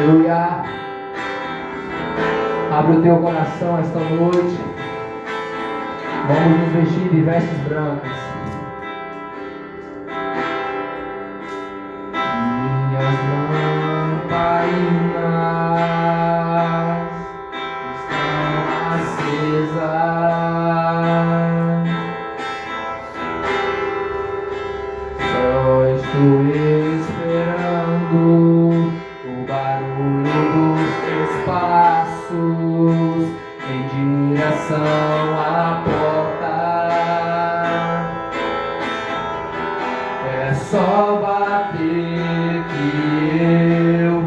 Aleluia. Abre o teu coração esta noite. Vamos nos vestir de vestes brancas. Minhas lamparinas estão acesas. Só estou esperando o barulho dos teus passos em direção à porta. É só bater que eu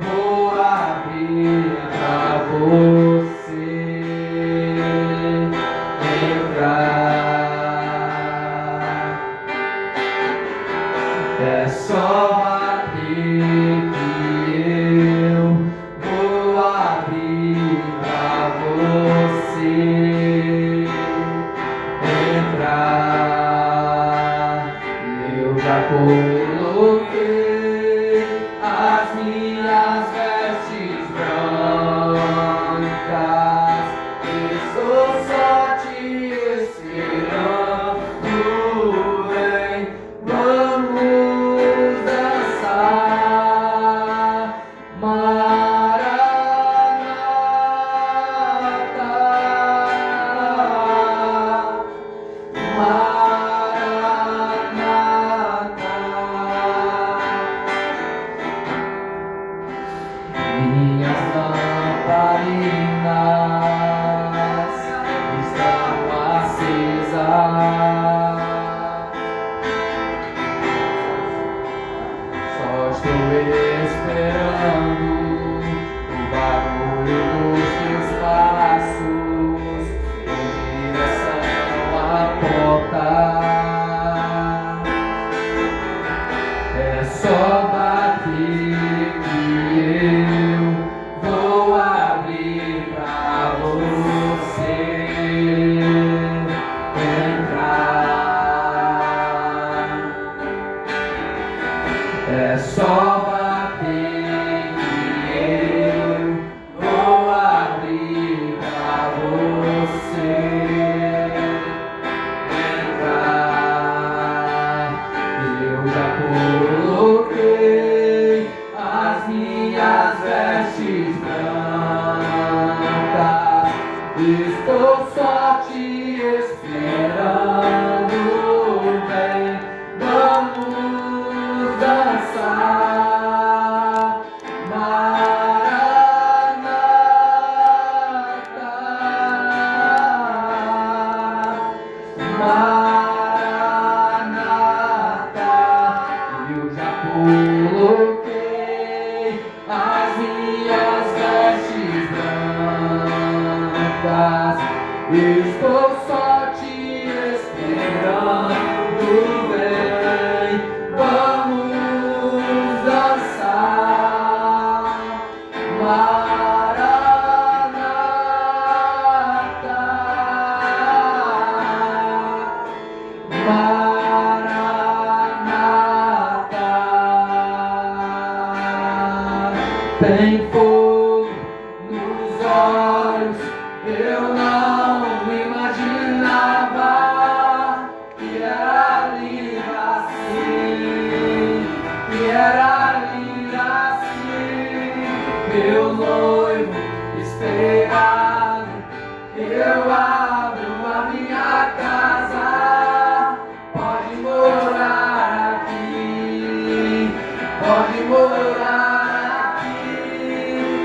vou abrir pra você entrar. É só bater que eu vou abrir pra você entrar. Eu já coloquei as minhas vestes brancas. Estou só te esperando. Vem, vamos dançar. Maranata, Maranata. Minhas lamparinas estão acesas. Só estou esperando o barulho dos teus passos em direção à porta. É só bater que eu vou abrir pra você entrar. É só bater que eu vou abrir pra você entrar. Eu já coloquei as minhas vestes brancas. Estou só te esperando. Vem, vamos dançar. Maranata, Maranata. Eu já coloquei as minhas vestes brancas. Estou só te esperando. Vem, vamos dançar. Maranata, Maranata. Tem fogo nos olhos. Eu não imaginava que era lindo assim, que era lindo assim. Meu noivo esperado, eu abro a minha casa. Pode morar aqui, pode morar aqui.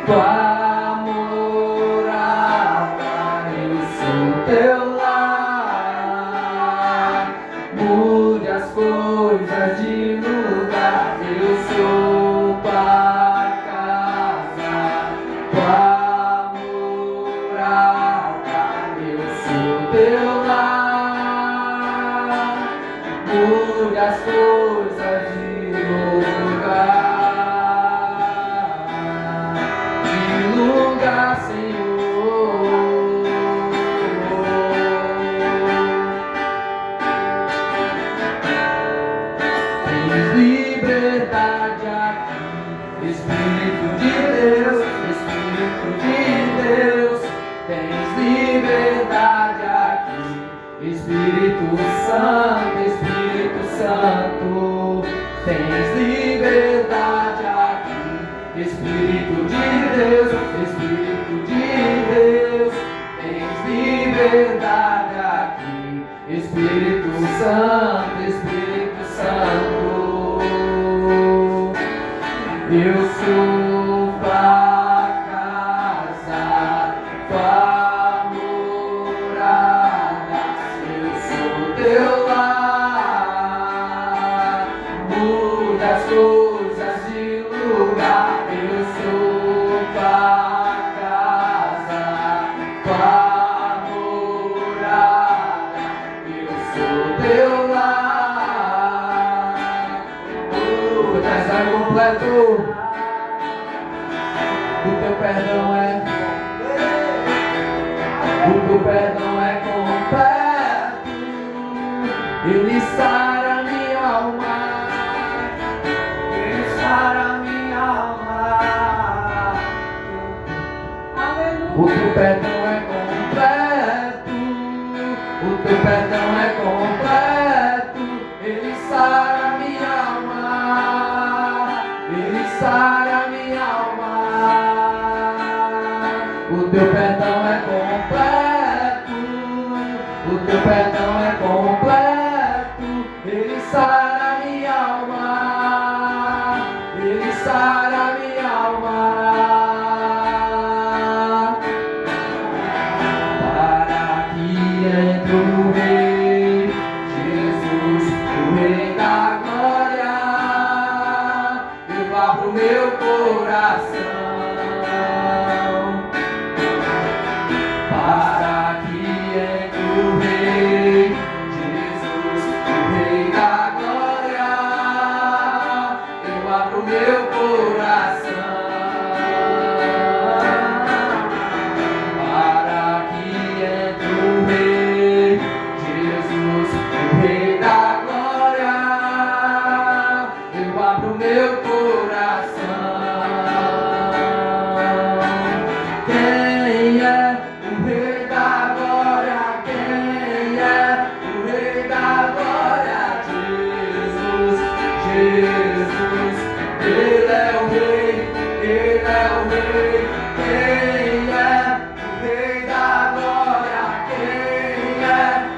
tua morada, eu sou teu lar. Mude as coisas de lugar, eu sou tua casa, tua morada, eu sou teu lar. Mude as coisas de lugar. Liberdade aqui, Espírito de Deus, tens liberdade aqui, Espírito Santo, tens liberdade aqui, Espírito de Deus, tens liberdade aqui, Espírito Santo. Eu sou tua casa, tua morada, eu sou teu lar. Muda as coisas de lugar, eu sou tua casa, tua morada, eu sou teu lar. Muda completo. O teu perdão é completo. Ele sara minha alma. O teu perdão é completo. O teu perdão é completo. Ele sara minha alma. Ele sara minha alma. O teu perdão é completo. O teu perdão é completo. Ele sara minha alma. Ele sara minha alma. Para que entre o Rei Jesus, o Rei da glória, abro meu coração para que entre o Rei Jesus, o Rei da glória, eu abro meu coração para que entre o Rei Jesus, o Rei da glória, eu abro meu coração. Quem é o Rei da glória? Quem é o Rei da glória? Jesus, Ele é o Rei, Ele é o Rei. Quem é o Rei da glória? Quem é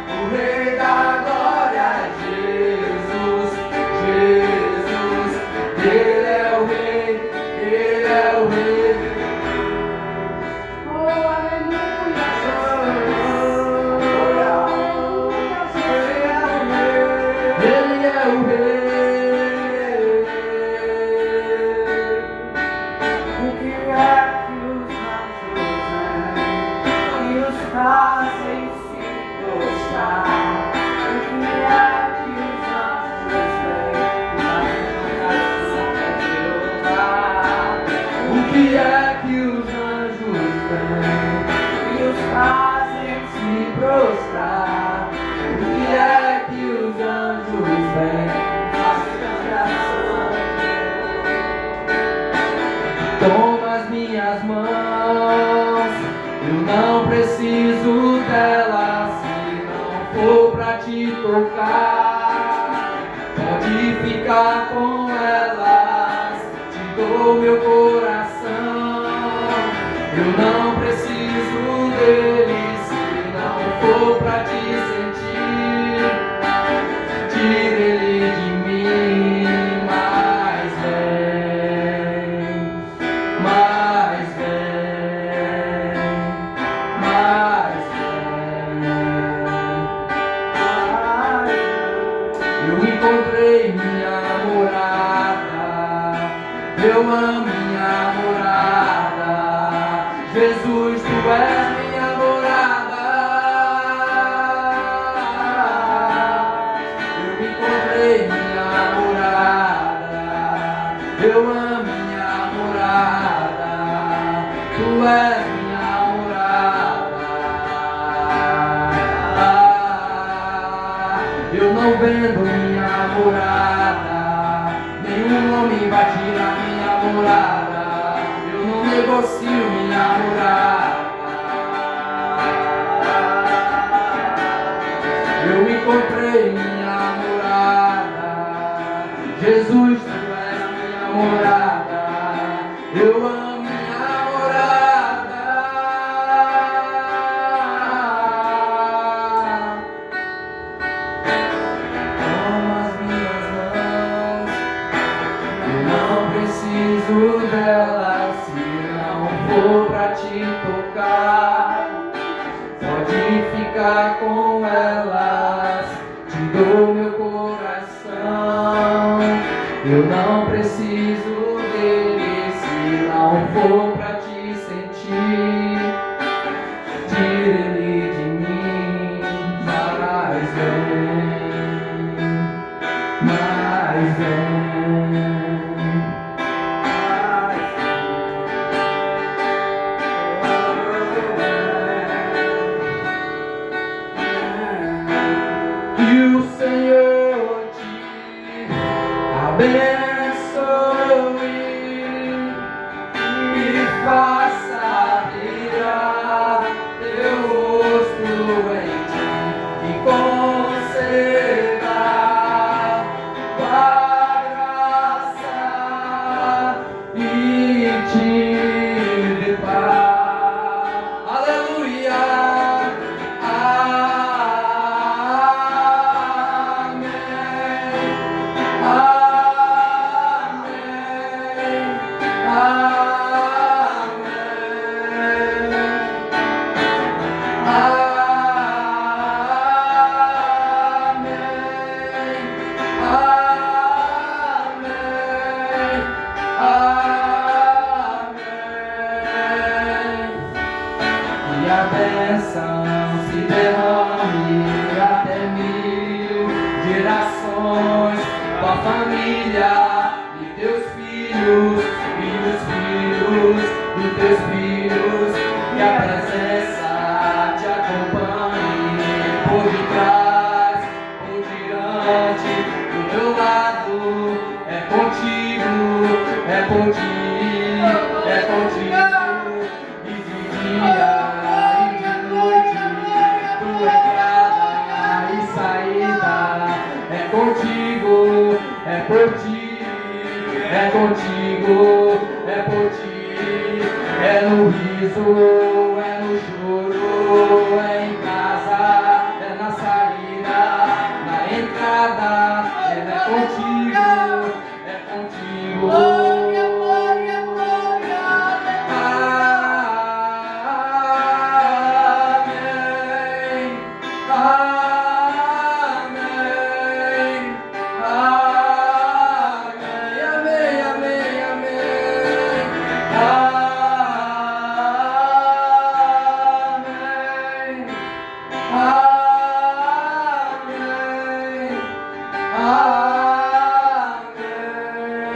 o Rei da glória? Jesus, Ele é o Rei, Ele é o Rei. O que é que os anjos têm que os fazem se prostrar? O que é que os anjos têm que fazem cantar? Toma as minhas mãos, eu não preciso delas se não for pra te tocar. Pode ficar com elas, te dou meu coração. Eu não preciso deles se não for pra te sentir. Tira ele de mim, mas vem, mas vem. Jesus, tu és minha morada. Eu encontrei minha morada. Eu amo minha morada. Tu és minha morada. Eu não vendo minha morada. Nenhum homem vai tirar minha morada. Eu não negocio minha morada. Eu encontrei minha morada. Jesus, tu és minha morada. Eu amo minha morada. Toma as minhas mãos. Eu não preciso delas se não for pra te tocar. Pode ficar com elas, te dou meu coração. Eu não preciso deles se não for pra te sentir. Tira ele de mim, mas vem. Que o Senhor te abençoe e faça virar teu rosto em ti e conceda tua graça e te dê paz. Aleluia. E a bênção se derrame até 1000 gerações, tua família e teus filhos e os filhos dos teus filhos, e a presença te acompanhe por detrás, por diante, do teu lado, é contigo, é contigo, é contigo, e de dia. Contigo, é por ti, é contigo, é por ti, é no riso, é no choro, é em casa, é na saída, na entrada, é contigo, é contigo.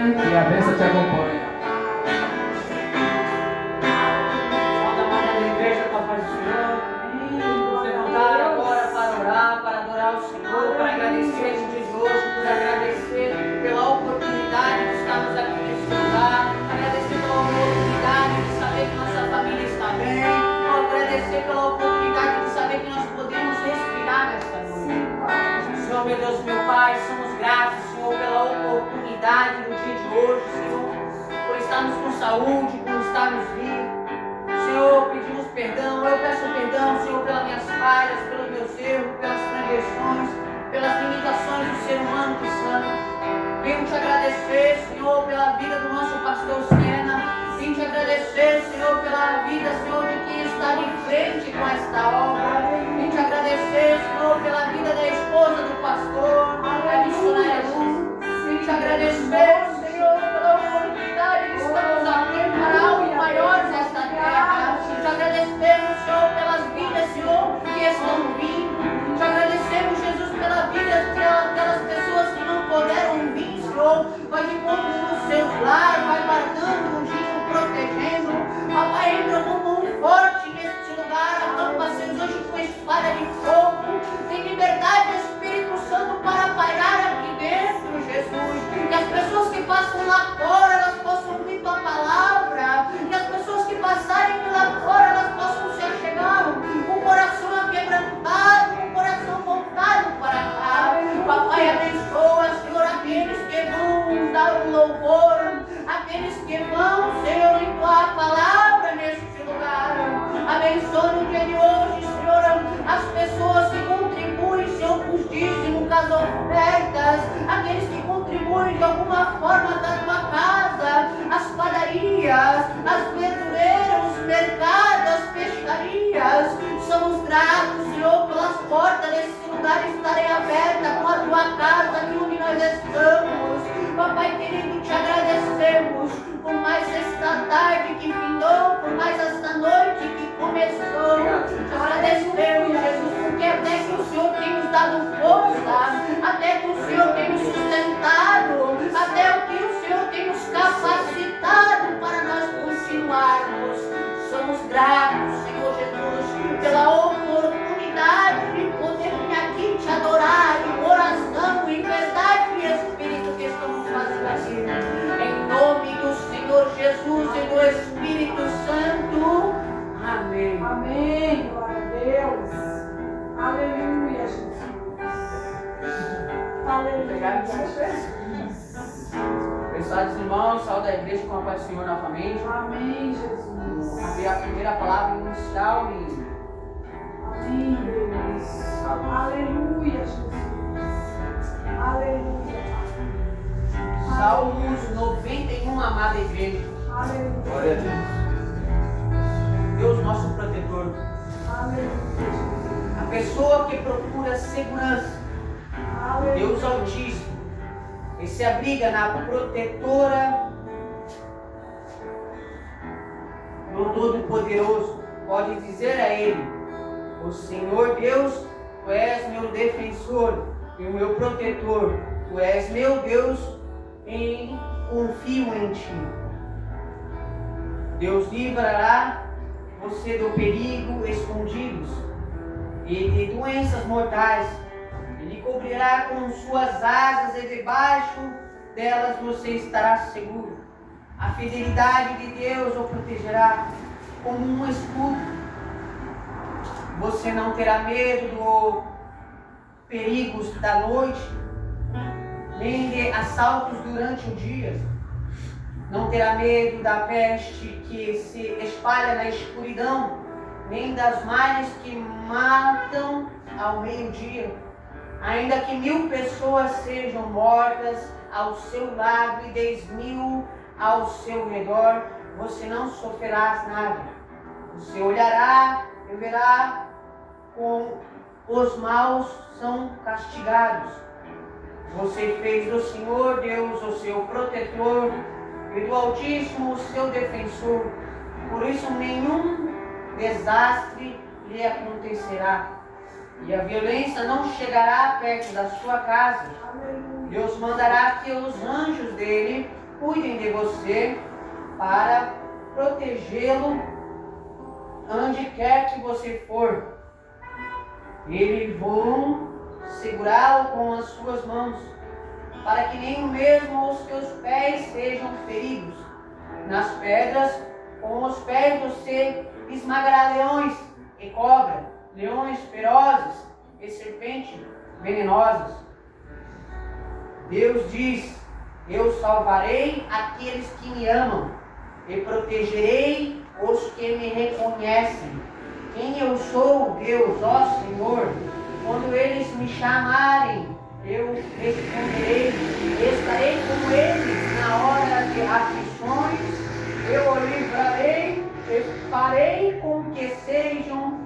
E a bênção te acompanha. Salve a mão da igreja com a paz do Senhor. Vamos levantar agora para orar, para adorar o Senhor, para agradecer esse dia de hoje, por agradecer pela oportunidade de estarmos aqui nesse lugar, agradecer pela oportunidade de saber que nossa família está bem, agradecer pela oportunidade de saber que nós podemos respirar nesta noite. Senhor, meu Deus, meu Pai, somos gratos, Senhor, pela oportunidade no dia de hoje, Senhor, por estarmos com saúde, por estarmos vivos. Senhor, pedimos perdão, eu peço perdão, Senhor, pelas minhas falhas, pelos meus erros, pelas transgressões, pelas limitações do ser humano que somos. Venho te agradecer, Senhor, pela vida do nosso pastor Senna. Venho te agradecer, Senhor, pela vida, Senhor, de quem está de frente com esta obra. Venho te agradecer, Senhor, pela vida da esposa do pastor, a missionária Lu. Venho te agradecer, Senhor, pela oportunidade de estarmos aqui para algo maior nesta terra. somos gratos, Senhor, pelas portas desse lugar estarem abertas com a tua casa aqui onde nós estamos. Papai querido, te agradecemos por mais esta tarde que findou, por mais esta noite que começou. Te agradecemos, Jesus, porque até que o Senhor tem nos dado força, até que o Senhor tem nos sustentado, até que o Senhor tem nos capacitado para nós continuarmos. Somos gratos, Senhor Jesus, pela oportunidade de poder vir aqui te adorar em oração, em verdade e espírito que estamos fazendo aqui. Em nome do Senhor Jesus e do Espírito Santo. Amém. Amém. Glória a Deus. Aleluia, Jesus. Aleluia. Pesados irmãos, saúde da igreja com a paz do Senhor novamente. Amém, Jesus. Abrir a primeira palavra inicial e Amém, Deus. Aleluia, Jesus. Aleluia. Salmos 91, amada igreja. Aleluia. Glória a Deus. Deus, nosso protetor. Aleluia, Jesus. A pessoa que procura segurança. Aleluia. Deus Altíssimo. E se abriga na protetora do Todo-Poderoso. Pode dizer a Ele: o Senhor Deus, Tu és meu defensor e o meu protetor. Tu és meu Deus e confio em Ti. Deus livrará você do perigo escondidos e de doenças mortais. Ele cobrirá com suas asas e debaixo delas você estará seguro. A fidelidade de Deus o protegerá como um escudo. Você não terá medo dos perigos da noite, nem de assaltos durante o dia. Não terá medo da peste que se espalha na escuridão, nem das malhas que matam ao meio-dia. Ainda que 1000 pessoas sejam mortas ao seu lado e 10.000 ao seu redor, você não sofrerá nada. Você olhará e verá como os maus são castigados. Você fez do Senhor Deus o seu protetor e do Altíssimo o seu defensor. Por isso nenhum desastre lhe acontecerá. E a violência não chegará perto da sua casa. Aleluia. Deus mandará que os anjos dele cuidem de você para protegê-lo onde quer que você for. Eles vão segurá-lo com as suas mãos, para que nem mesmo os seus pés sejam feridos. Nas pedras, com os pés você esmagará leões e cobra, leões ferozes e serpentes venenosas. Deus diz: eu salvarei aqueles que me amam e protegerei os que me reconhecem. Quem eu sou, Deus, ó Senhor, quando eles me chamarem, eu responderei, estarei com eles na hora de aflições, eu o livrarei e farei com que sejam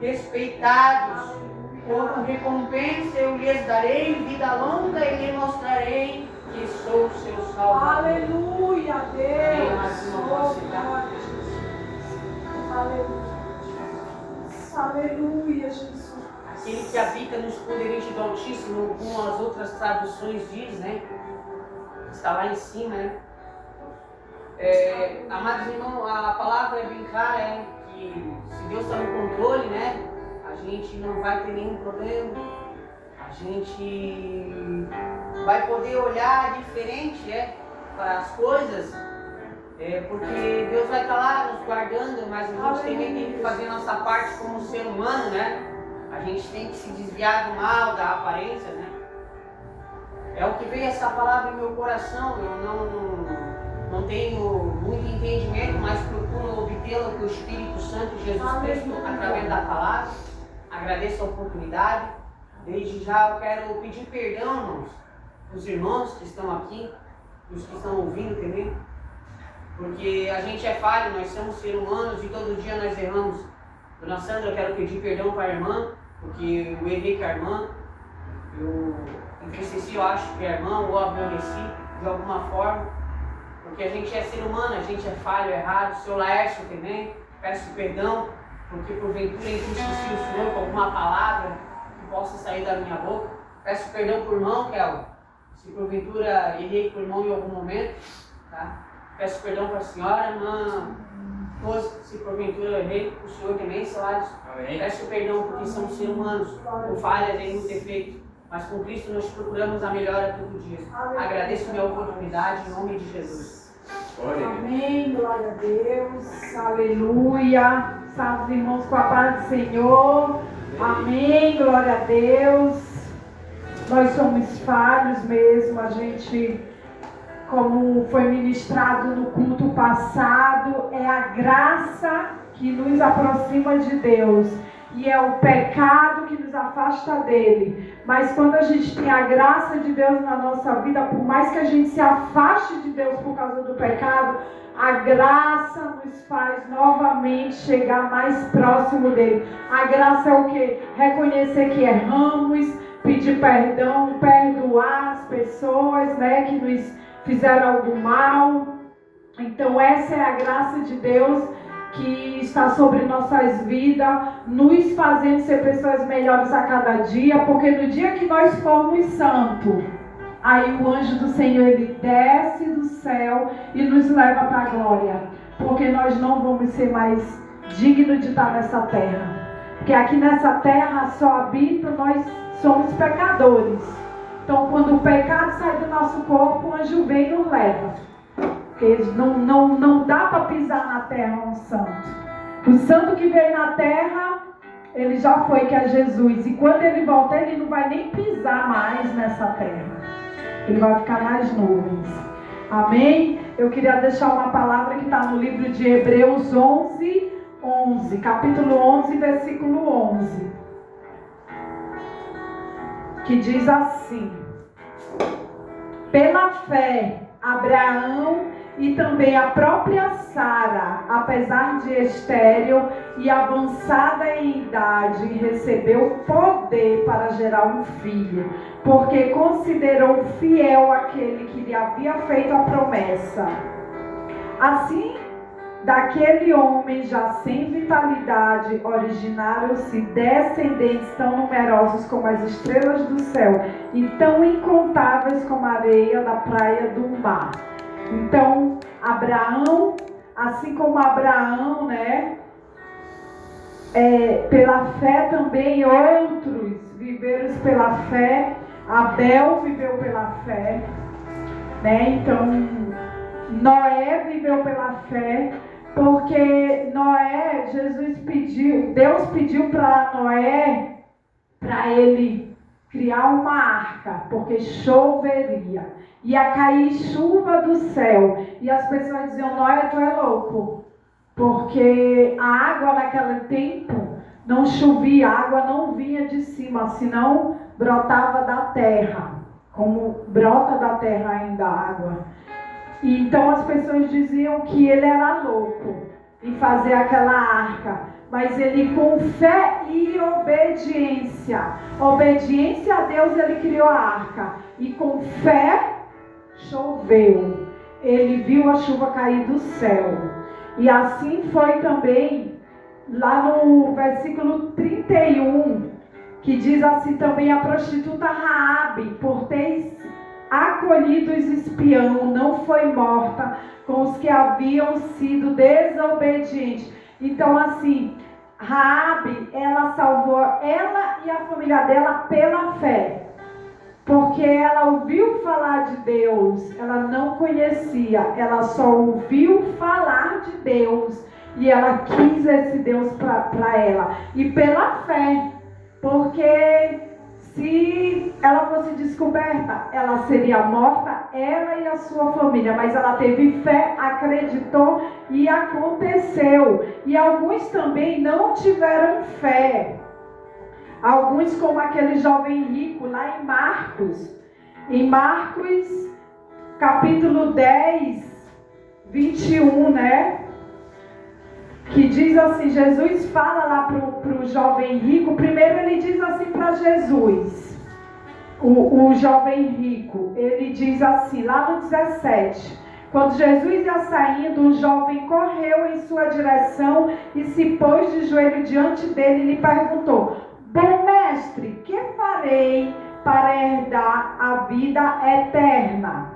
respeitados. Como recompensa eu lhes darei vida longa e lhe mostrarei que sou seu Salvador. Aleluia, Deus. Oh, glória a Jesus. Aleluia. Aleluia, Jesus. Aquele que habita no esconderijo do Altíssimo, como as outras traduções diz, né? Está lá em cima, né? Amados irmãos, a palavra é bem clara, é que se Deus está no controle, né? A gente não vai ter nenhum problema. A gente vai poder olhar diferente, para as coisas. Porque Deus vai estar lá nos guardando, mas a gente também tem que fazer a nossa parte como ser humano, né? A gente tem que se desviar do mal, da aparência, né? É o que veio essa palavra em meu coração. Eu não tenho muito entendimento, mas procuro obtê-la com o Espírito Santo Jesus Cristo através da palavra. Agradeço a oportunidade. Desde já eu quero pedir perdão, irmãos, os irmãos que estão aqui, os que estão ouvindo também. Porque a gente é falho, nós somos seres humanos e todo dia nós erramos. Dona Sandra, eu quero pedir perdão para a irmã, porque eu errei com a irmã. Eu entristeci, eu acho, que a irmã, ou aborreci de alguma forma. Porque a gente é ser humano, a gente é falho, errado. O seu Laércio também, peço perdão, porque porventura entristeci o Senhor com alguma palavra que possa sair da minha boca. Peço perdão por irmão, Kelvin, se porventura errei com o irmão em algum momento, tá? Peço perdão para a senhora, irmã Rose, se porventura eu errei, o senhor também, seu Alisson. Peço perdão porque somos seres humanos, com falhas e muito defeito, mas com Cristo nós procuramos a melhora todo dia. Agradeço a minha oportunidade em nome de Jesus. Amém, glória a Deus, aleluia. Salve os irmãos com a paz do Senhor. Amém, glória a Deus. Nós somos falhos mesmo, a gente, como foi ministrado no culto passado, é a graça que nos aproxima de Deus e é o pecado que nos afasta dele. Mas quando a gente tem a graça de Deus na nossa vida, por mais que a gente se afaste de Deus por causa do pecado, a graça nos faz novamente chegar mais próximo dele. A graça é o quê? Reconhecer que erramos, pedir perdão, perdoar as pessoas, né, que nos fizeram algo mal. Então essa é a graça de Deus que está sobre nossas vidas, nos fazendo ser pessoas melhores a cada dia, porque no dia que nós formos santos, aí o anjo do Senhor, ele desce do céu e nos leva para a glória, porque nós não vamos ser mais dignos de estar nessa terra, porque aqui nessa terra só habita, nós somos pecadores. Então quando o pecado sai do nosso corpo, o anjo vem e nos leva. Porque não dá para pisar na terra um santo. O santo que veio na terra, ele já foi, que é Jesus. E quando ele voltar, ele não vai nem pisar mais nessa terra. Ele vai ficar nas nuvens. Amém? Eu queria deixar uma palavra que está no livro de Hebreus 11, capítulo 11, versículo 11. Que diz assim: pela fé, Abraão e também a própria Sara, apesar de estéril e avançada em idade, recebeu poder para gerar um filho, porque considerou fiel aquele que lhe havia feito a promessa. Assim, daquele homem já sem vitalidade, originaram-se descendentes tão numerosos como as estrelas do céu e tão incontáveis como a areia da praia do mar. Então, Abraão, assim como Abraão, né, pela fé também outros viveram pela fé. Abel viveu pela fé, né? Então, Noé viveu pela fé, porque Noé, Deus pediu para Noé, para ele criar uma arca, porque choveria. Ia cair chuva do céu. E as pessoas diziam: Noé, tu é louco. Porque a água naquele tempo não chovia, a água não vinha de cima, senão brotava da terra. Como brota da terra ainda a água. E então as pessoas diziam que ele era louco em fazer aquela arca. Mas ele, com fé e obediência a Deus, ele criou a arca. E com fé, choveu. Ele viu a chuva cair do céu. E assim foi também lá no versículo 31, que diz assim também: a prostituta Raabe, por ter acolhido os espião, não foi morta com os que haviam sido desobedientes. Então assim, Raabe, ela salvou ela e a família dela pela fé. Porque ela ouviu falar de Deus, ela não conhecia, ela só ouviu falar de Deus e ela quis esse Deus para ela. E pela fé, porque se ela fosse descoberta, ela seria morta, ela e a sua família. Mas ela teve fé, acreditou e aconteceu. E alguns também não tiveram fé. Alguns, como aquele jovem rico lá em Marcos. Em Marcos, capítulo 10, 21, né? que diz assim, Jesus fala lá para o jovem rico. Primeiro ele diz assim para Jesus, o jovem rico, ele diz assim, lá no 17, quando Jesus ia saindo, o jovem correu em sua direção e se pôs de joelho diante dele e lhe perguntou: bom mestre, que farei para herdar a vida eterna?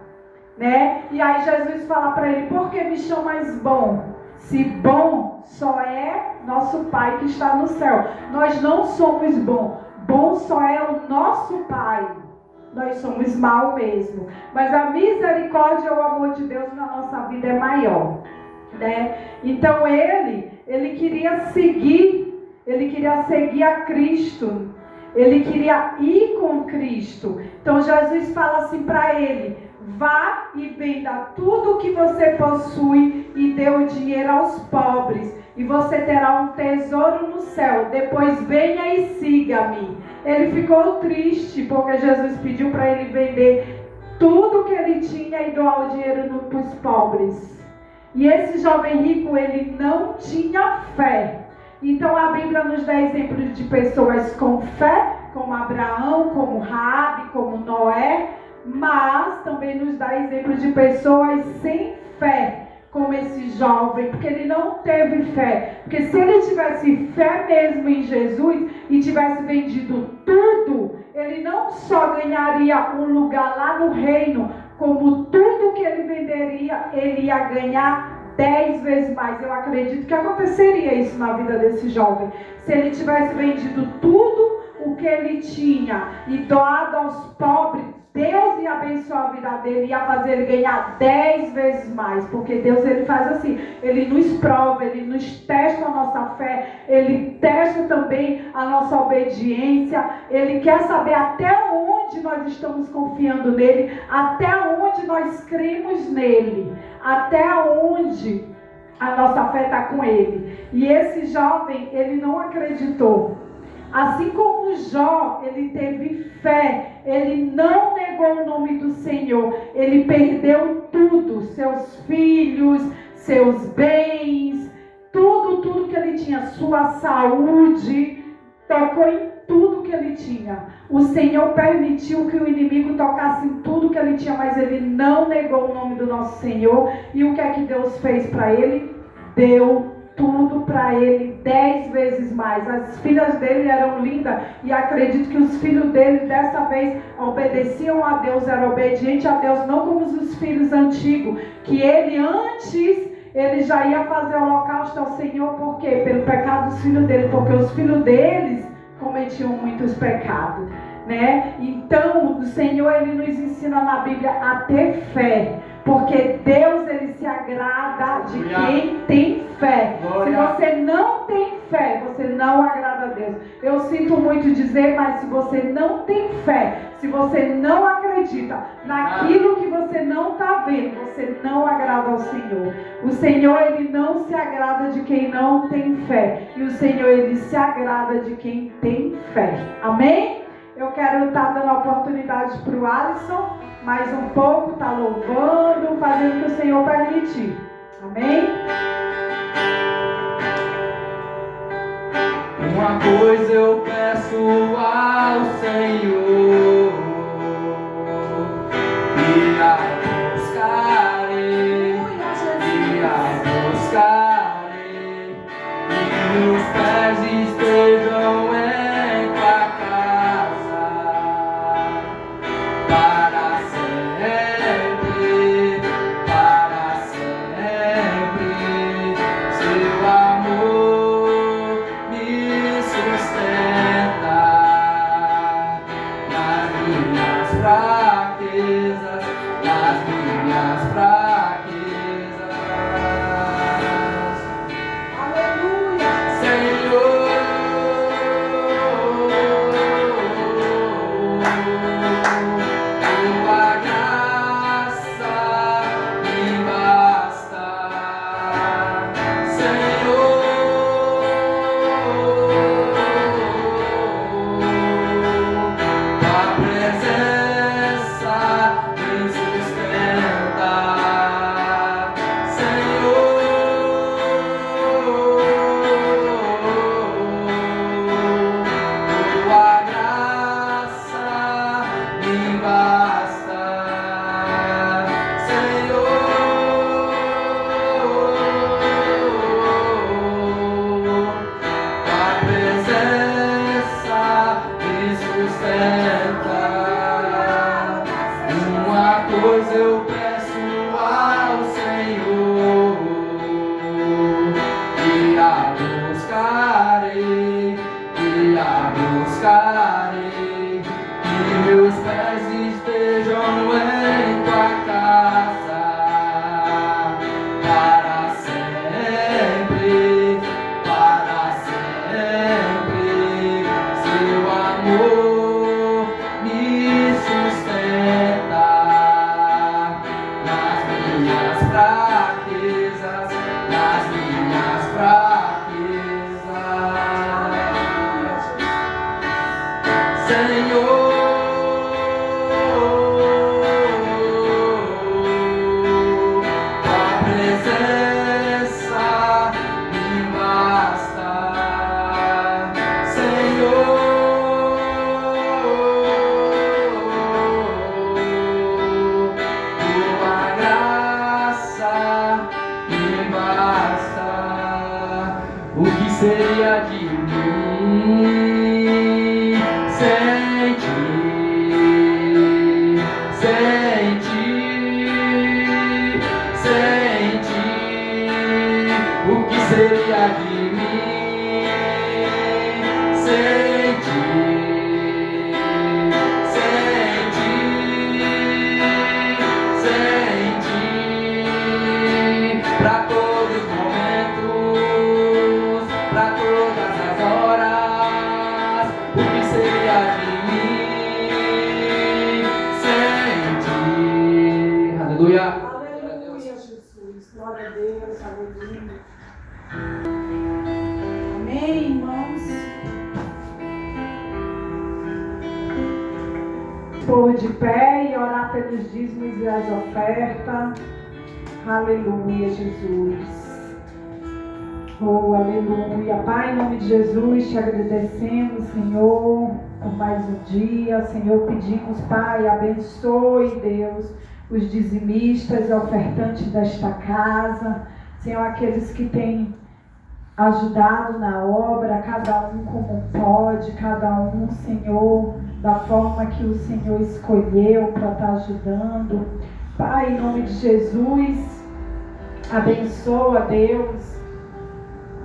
Né? E aí Jesus fala para ele: por que me chamas bom? Se bom só é nosso Pai que está no céu. Nós não somos bom. Bom só é o nosso Pai. Nós somos mal mesmo. Mas a misericórdia e o amor de Deus na nossa vida é maior. Né? Então ele queria seguir a Cristo. Ele queria ir com Cristo. Então Jesus fala assim para ele: vá e venda tudo o que você possui e dê o dinheiro aos pobres, e você terá um tesouro no céu. Depois venha e siga-me. Ele ficou triste porque Jesus pediu para ele vender tudo que ele tinha e doar o dinheiro para os pobres. E esse jovem rico, ele não tinha fé. Então a Bíblia nos dá exemplos de pessoas com fé, como Abraão, como Raabe, como Noé, mas também nos dá exemplos de pessoas sem fé, como esse jovem, porque ele não teve fé. Porque se ele tivesse fé mesmo em Jesus e tivesse vendido tudo, ele não só ganharia um lugar lá no reino, como tudo que ele venderia, ele ia ganhar 10 vezes mais. Eu acredito que aconteceria isso na vida desse jovem. Se ele tivesse vendido tudo o que ele tinha e doado aos pobres, Deus ia abençoar a vida dele, ia fazer ele ganhar 10 vezes mais. Porque Deus, ele faz assim, ele nos prova, ele nos testa a nossa fé, ele testa também a nossa obediência. Ele quer saber até onde nós estamos confiando nele, até onde nós cremos nele, até onde a nossa fé está com ele. E esse jovem, ele não acreditou. Assim como Jó, ele teve fé, ele não negou o nome do Senhor, ele perdeu tudo, seus filhos, seus bens, tudo que ele tinha, sua saúde, tocou em tudo que ele tinha. O Senhor permitiu que o inimigo tocasse em tudo que ele tinha, mas ele não negou o nome do nosso Senhor. E o que é que Deus fez para ele? Deu tudo para ele 10 vezes mais. As filhas dele eram lindas, e acredito que os filhos dele dessa vez obedeciam a Deus, eram obedientes a Deus, não como os filhos antigos, que ele antes, ele já ia fazer holocausto ao Senhor. Por quê? Pelo pecado dos filhos dele, porque os filhos deles cometiam muitos pecados, né? Então o Senhor, ele nos ensina na Bíblia a ter fé, porque Deus, ele se agrada de quem tem fé. Se você não tem fé, você não agrada a Deus. Eu sinto muito dizer, mas se você não tem fé, se você não acredita naquilo que você não está vendo, você não agrada ao Senhor. O Senhor, ele não se agrada de quem não tem fé, e o Senhor, ele se agrada de quem tem fé. Amém? Eu quero estar dando a oportunidade para o Alisson, mais um pouco, tá louvando, fazendo o que o Senhor permitir. Amém? Uma coisa eu peço ao Senhor, e a buscarei, e meus pés estejam em tua casa, para sempre, seu amor me sustenta. seria de mim sem ti, sem ti, sem ti? O que seria de mim sem ti, sem ti, sem ti? Pra todos os momentos, pra todas as horas, o que seria de mim sem ti? Aleluia. Aleluia, Jesus. Glória a Deus. Aleluia. Amém, irmãos? Pôr de pé e orar pelos dízimos e as ofertas. Aleluia, Jesus. Oh, aleluia. Pai, em nome de Jesus, te agradecemos, Senhor, por mais um dia. Senhor, pedimos, Pai, abençoe, Deus, os dizimistas e ofertantes desta casa. Senhor, aqueles que têm ajudado na obra, cada um como pode, cada um, Senhor, da forma que o Senhor escolheu para estar ajudando. Pai, em nome de Jesus, abençoa, Deus,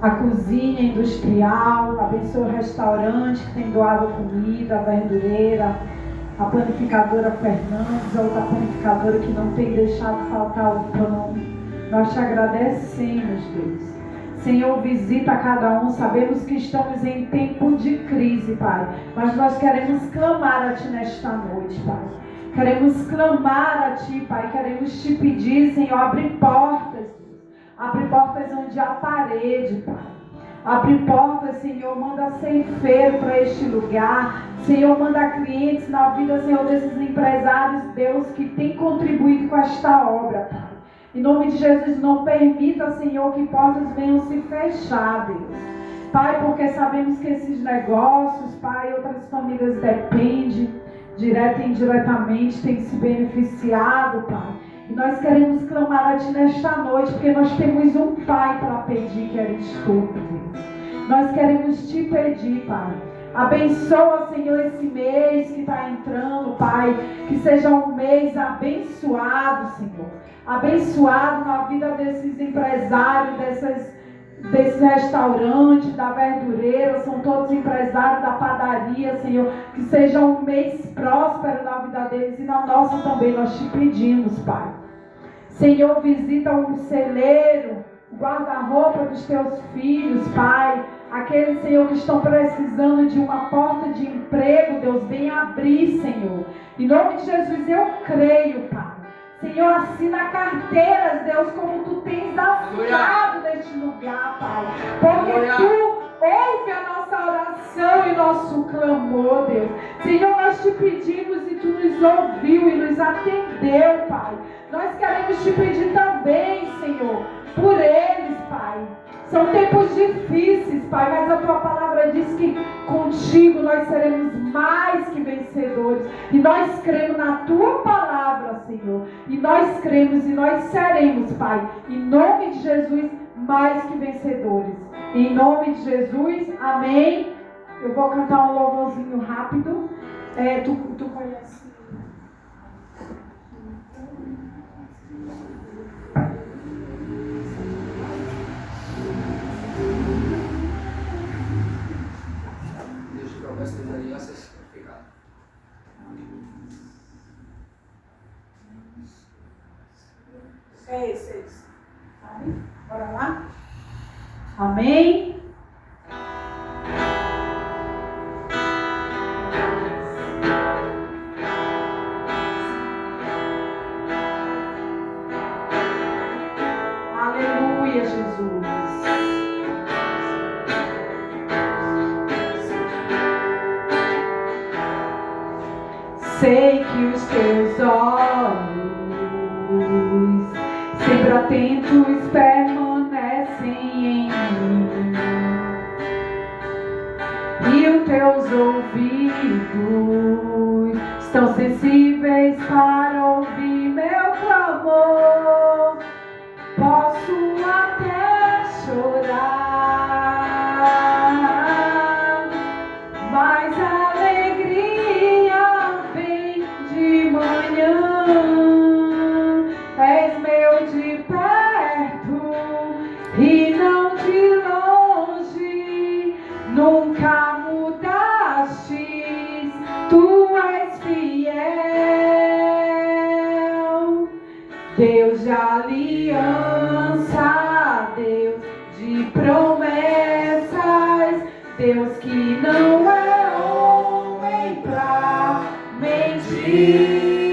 a cozinha industrial, abençoa o restaurante que tem doado comida, a verdureira, a panificadora Fernandes, outra panificadora que não tem deixado faltar o pão. Nós te agradecemos, Deus. Senhor, visita cada um. Sabemos que estamos em tempo de crise, Pai, mas nós queremos clamar a Ti nesta noite, Pai. Queremos clamar a Ti, Pai. Queremos Te pedir, Senhor, abre portas, Deus. Abre portas onde há parede, Pai. Abre portas, Senhor. Manda ceifeiro para este lugar. Senhor, manda clientes na vida, Senhor, desses empresários, Deus, que tem contribuído com esta obra, Pai. Em nome de Jesus, não permita, Senhor, que portas venham se fechar, Deus. Pai, porque sabemos que esses negócios, Pai, outras famílias dependem, direta e indiretamente, têm se beneficiado, Pai. E nós queremos clamar a Ti nesta noite, porque nós temos um Pai para pedir, que eres Tu, Deus. Nós queremos Te pedir, Pai. Abençoa, Senhor, esse mês que está entrando, Pai. Que seja um mês abençoado, Senhor. Abençoado na vida desses empresários, desses restaurantes, da verdureira, são todos empresários da padaria, Senhor. Que seja um mês próspero na vida deles e na nossa também, nós te pedimos, Pai. Senhor, visita o celeiro, o guarda-roupa dos teus filhos, Pai. Aqueles, Senhor, que estão precisando de uma porta de emprego, Deus, vem abrir, Senhor. Em nome de Jesus, eu creio, Pai. Senhor, assina carteiras, Deus, como Tu tens assinado neste lugar, Pai. Porque Tu ouve a nossa oração e nosso clamor, Deus. Senhor, nós Te pedimos e Tu nos ouviu e nos atendeu, Pai. Nós queremos Te pedir também, Senhor, por eles, Pai. São tempos difíceis, Pai, mas a Tua palavra diz que contigo nós seremos mais que vencedores. E nós cremos na Tua palavra, Senhor. E nós cremos e nós seremos, Pai, em nome de Jesus, mais que vencedores. Em nome de Jesus, amém. Eu vou cantar um louvorzinho rápido. Tu conhece? Promessa das alianças ficar. É esse. Bora lá? Amém? Aleluia, Jesus. Sei que os teus olhos, sempre atentos, permanecem em mim, e os teus ouvidos estão sensíveis para ouvir meu clamor. Posso até chorar, nunca mudaste, tu és fiel. Deus de aliança, Deus de promessas, Deus que não é homem pra mentir.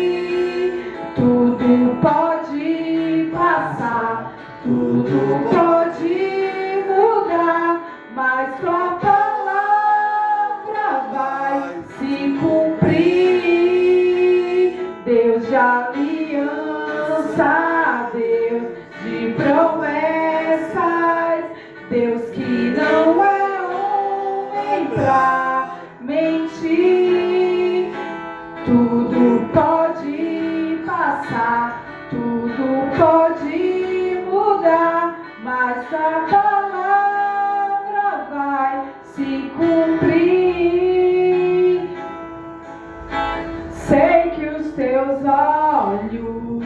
Tudo pode passar, tudo pode mudar, mas tua palavra vai se cumprir. Deus de aliança, Deus de promessas, Deus que não é homem pra mentir. Tudo pode passar, tudo pode mudar, mas a palavra vai se cumprir. Sei que os teus olhos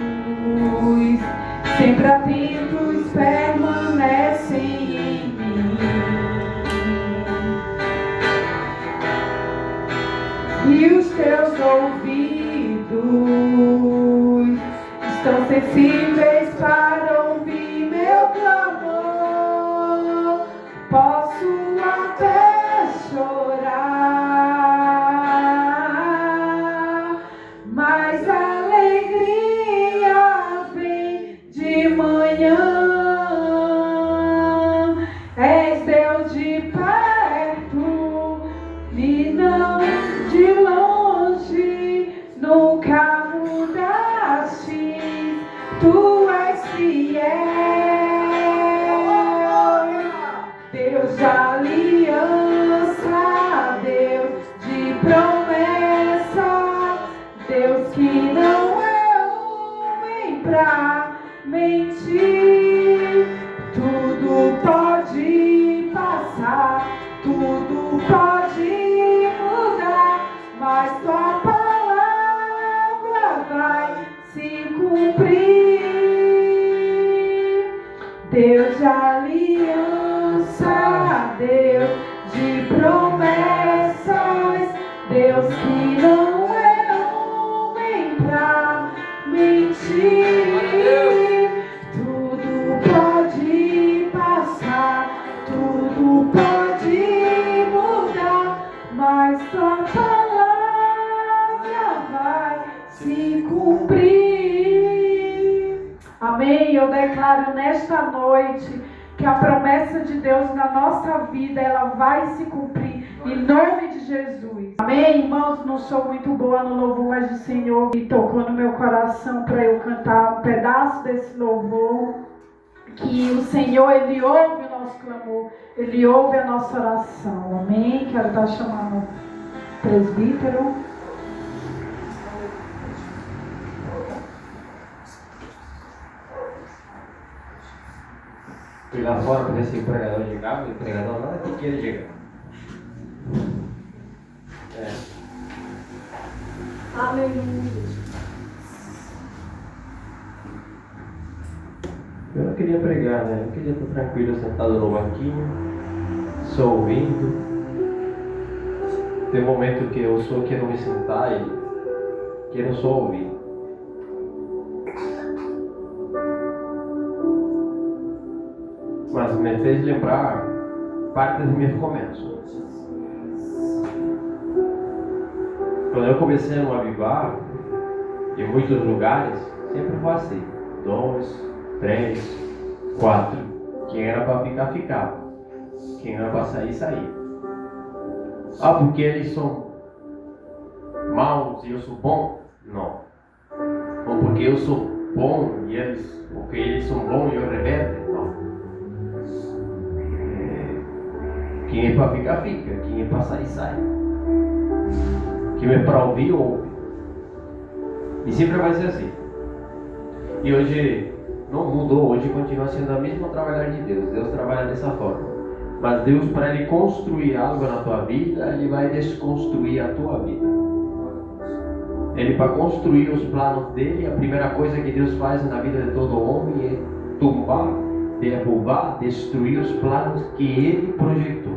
sempre atentos permanecem em mim, e os teus ouvidos estão sensíveis para ouvir meu clamor. Posso até chorar, mas a alegria vem de manhã. És Deus de perto e não de longe, nunca mudaste, tu és fiel. Deus de aliança, Deus de promessa, Deus que não é homem pra mentir. Tudo pode passar, tudo pode mudar, mas tua palavra vai se cumprir. Deus de aliança, Deus de promessas, Deus que não é homem pra mentir. Tudo pode passar, tudo pode mudar, mas tua palavra vai se cumprir. Amém? Eu declaro nesta noite que a promessa de Deus na nossa vida, ela vai se cumprir em nome de Jesus. Amém? Irmãos, não sou muito boa no louvor, mas o Senhor me tocou no meu coração para eu cantar um pedaço desse louvor. Que o Senhor, Ele ouve o nosso clamor, Ele ouve a nossa oração. Amém? Quero estar chamando o presbítero. Fui lá fora para ver se o pregador chegava, e o pregador nada que ele chega. Aleluia. Eu não queria pregar, né? Eu queria estar tranquilo, sentado no banquinho, só ouvindo. Tem um momento que eu só quero me sentar e quero só ouvir. Mas me fez lembrar parte dos meus começos. Quando eu comecei no Avivar, em muitos lugares, sempre foi assim: 2, 3, 4. Quem era para ficar, ficava. Quem era para sair, saía. Ah, porque eles são maus e eu sou bom? Não. Ou porque eu sou bom e eles, porque eles são bons e eu rebelde? Não. Quem é para ficar, fica. Quem é para sair, sai. Quem é para ouvir, ouve. E sempre vai ser assim. E hoje não mudou, hoje continua sendo a mesma trabalhar de Deus. Deus trabalha dessa forma. Mas Deus, para Ele construir algo na tua vida, Ele vai desconstruir a tua vida. Ele, para construir os planos dele, a primeira coisa que Deus faz na vida de todo homem é tumbar, derrubar, destruir os planos que Ele projetou.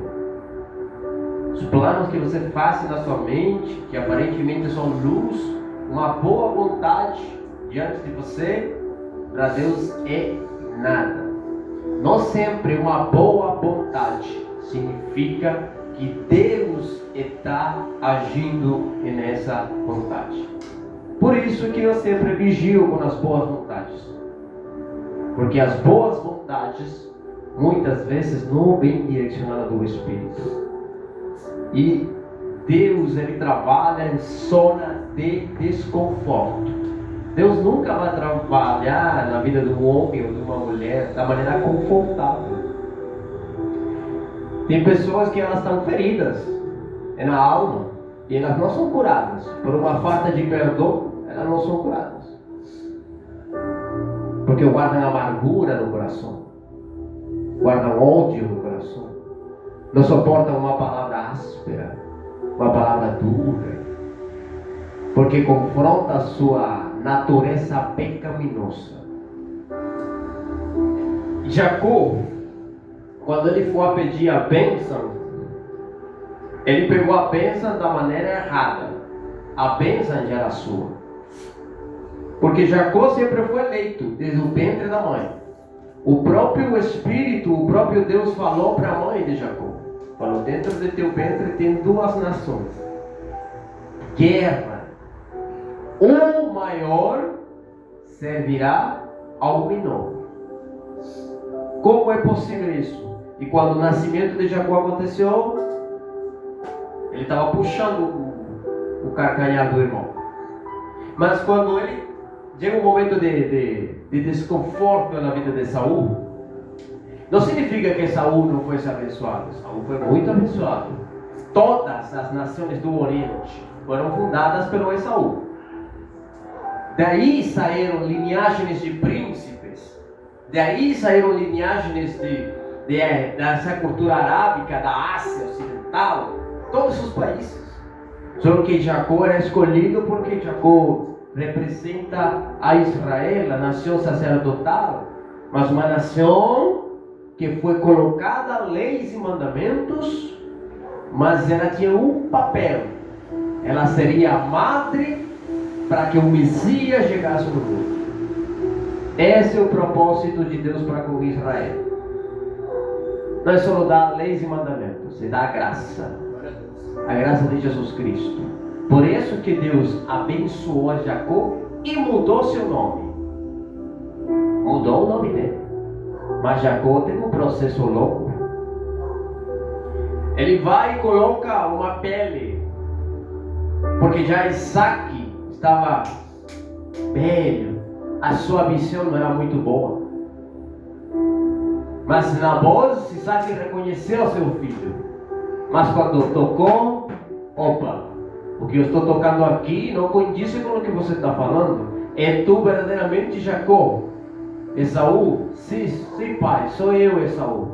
Os planos que você faz na sua mente, que aparentemente são luz, uma boa vontade diante de você, para Deus é nada. Não sempre uma boa vontade significa que Deus está agindo nessa vontade. Por isso que eu sempre vigio com as boas vontades. Porque as boas vontades, muitas vezes, não vêm direcionadas do Espírito. E Deus, Ele trabalha em zona de desconforto. Deus nunca vai trabalhar na vida de um homem ou de uma mulher da maneira confortável. Tem pessoas que elas estão feridas na alma e elas não são curadas. Por uma falta de perdão, elas não são curadas. Porque guardam amargura no coração, guardam ódio no coração, não suportam uma palavra áspera, uma palavra dura, porque confronta a sua natureza pecaminosa. Jacó, quando ele foi a pedir a bênção, ele pegou a bênção da maneira errada. A bênção já era sua. Porque Jacó sempre foi eleito desde o ventre da mãe. O próprio Espírito, o próprio Deus falou para a mãe de Jacó. Falou, dentro de teu ventre tem duas nações. Guerra. O maior servirá ao menor. Como é possível isso? E quando o nascimento de Jacó aconteceu, ele estava puxando o calcanhar do irmão. Mas quando ele chega um momento de desconforto na vida de Saul, não significa que Saul não foi abençoado. Saul foi muito abençoado. Todas as nações do Oriente foram fundadas pelo Esaú. Daí saíram linhagens de príncipes. Daí saíram linhagens dessa cultura arábica, da Ásia Ocidental, todos os países. Só que Jacó era escolhido porque Jacó representa a Israel, a nação sacerdotal, mas uma nação que foi colocada leis e mandamentos, mas ela tinha um papel. Ela seria a madre para que o Messias chegasse no mundo. Esse é o propósito de Deus para com Israel. Não é só dar leis e mandamentos, é dar a graça de Jesus Cristo. Por isso que Deus abençoou a Jacó e mudou seu nome. Mudou o nome dele. Mas Jacó teve um processo longo. Ele vai e coloca uma pele, porque já Isaac estava velho, a sua visão não era muito boa. Mas na voz, Isaac reconheceu seu filho. Mas quando tocou, opa, o que eu estou tocando aqui não condiz com o que você está falando. É tu verdadeiramente Jacó? Esaú? Sim, pai, sou eu, Esaú.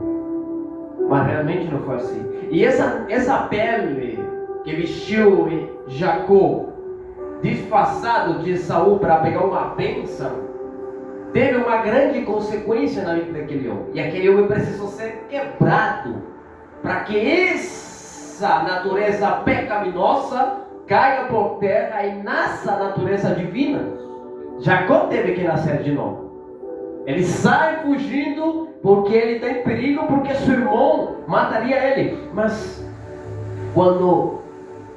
Mas realmente não foi assim. E essa pele que vestiu Jacó, disfarçado de Esaú para pegar uma bênção, teve uma grande consequência na vida daquele homem. E aquele homem precisou ser quebrado para que essa natureza pecaminosa caia por terra e nasça a natureza divina. Jacó teve que nascer de novo. Ele sai fugindo porque ele está em perigo, porque seu irmão mataria ele. Mas quando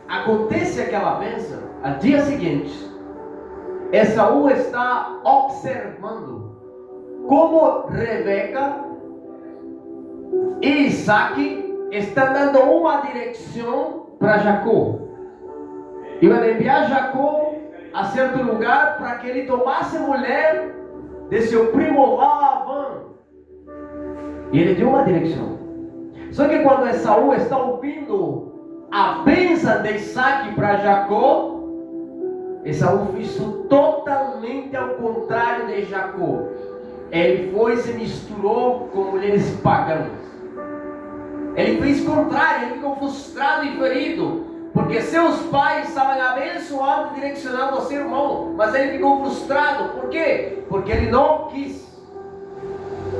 acontece aquela bênção, ao dia seguinte, Esaú está observando como Rebeca e Isaac estão dando uma direção para Jacó. E vai enviar Jacó a certo lugar para que ele tomasse mulher de seu primo Labão. E ele deu uma direção. Só que quando Esaú está ouvindo a bênção de Isaac para Jacó, Esaú fez totalmente ao contrário de Jacó. Ele foi e se misturou com mulheres pagãs. Ele fez o contrário, ele ficou frustrado e ferido, porque seus pais estavam abençoando e direcionando ao seu irmão, mas ele ficou frustrado. Por quê? Porque ele não quis.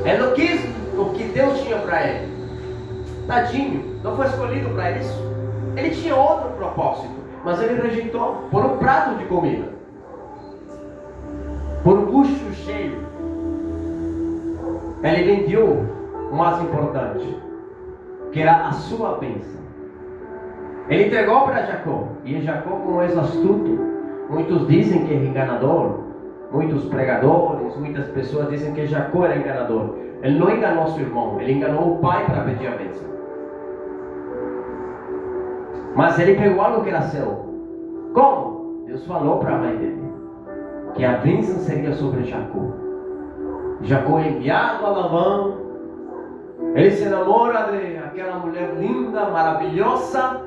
Ele não quis o que Deus tinha para ele. Tadinho, não foi escolhido para isso. Ele tinha outro propósito, mas ele rejeitou por um prato de comida, por um bucho cheio. Ele vendeu o mais importante, que era a sua bênção. Ele entregou para Jacó, e Jacó, como é astuto, muitos dizem que é enganador, muitos pregadores, muitas pessoas dizem que Jacó era enganador. Ele não enganou seu irmão, ele enganou o pai para pedir a bênção. Mas ele pegou algo que era seu. Como? Deus falou para a mãe dele que a bênção seria sobre Jacó. Jacó é enviado a Labão. Ele se namora de aquela mulher linda, maravilhosa.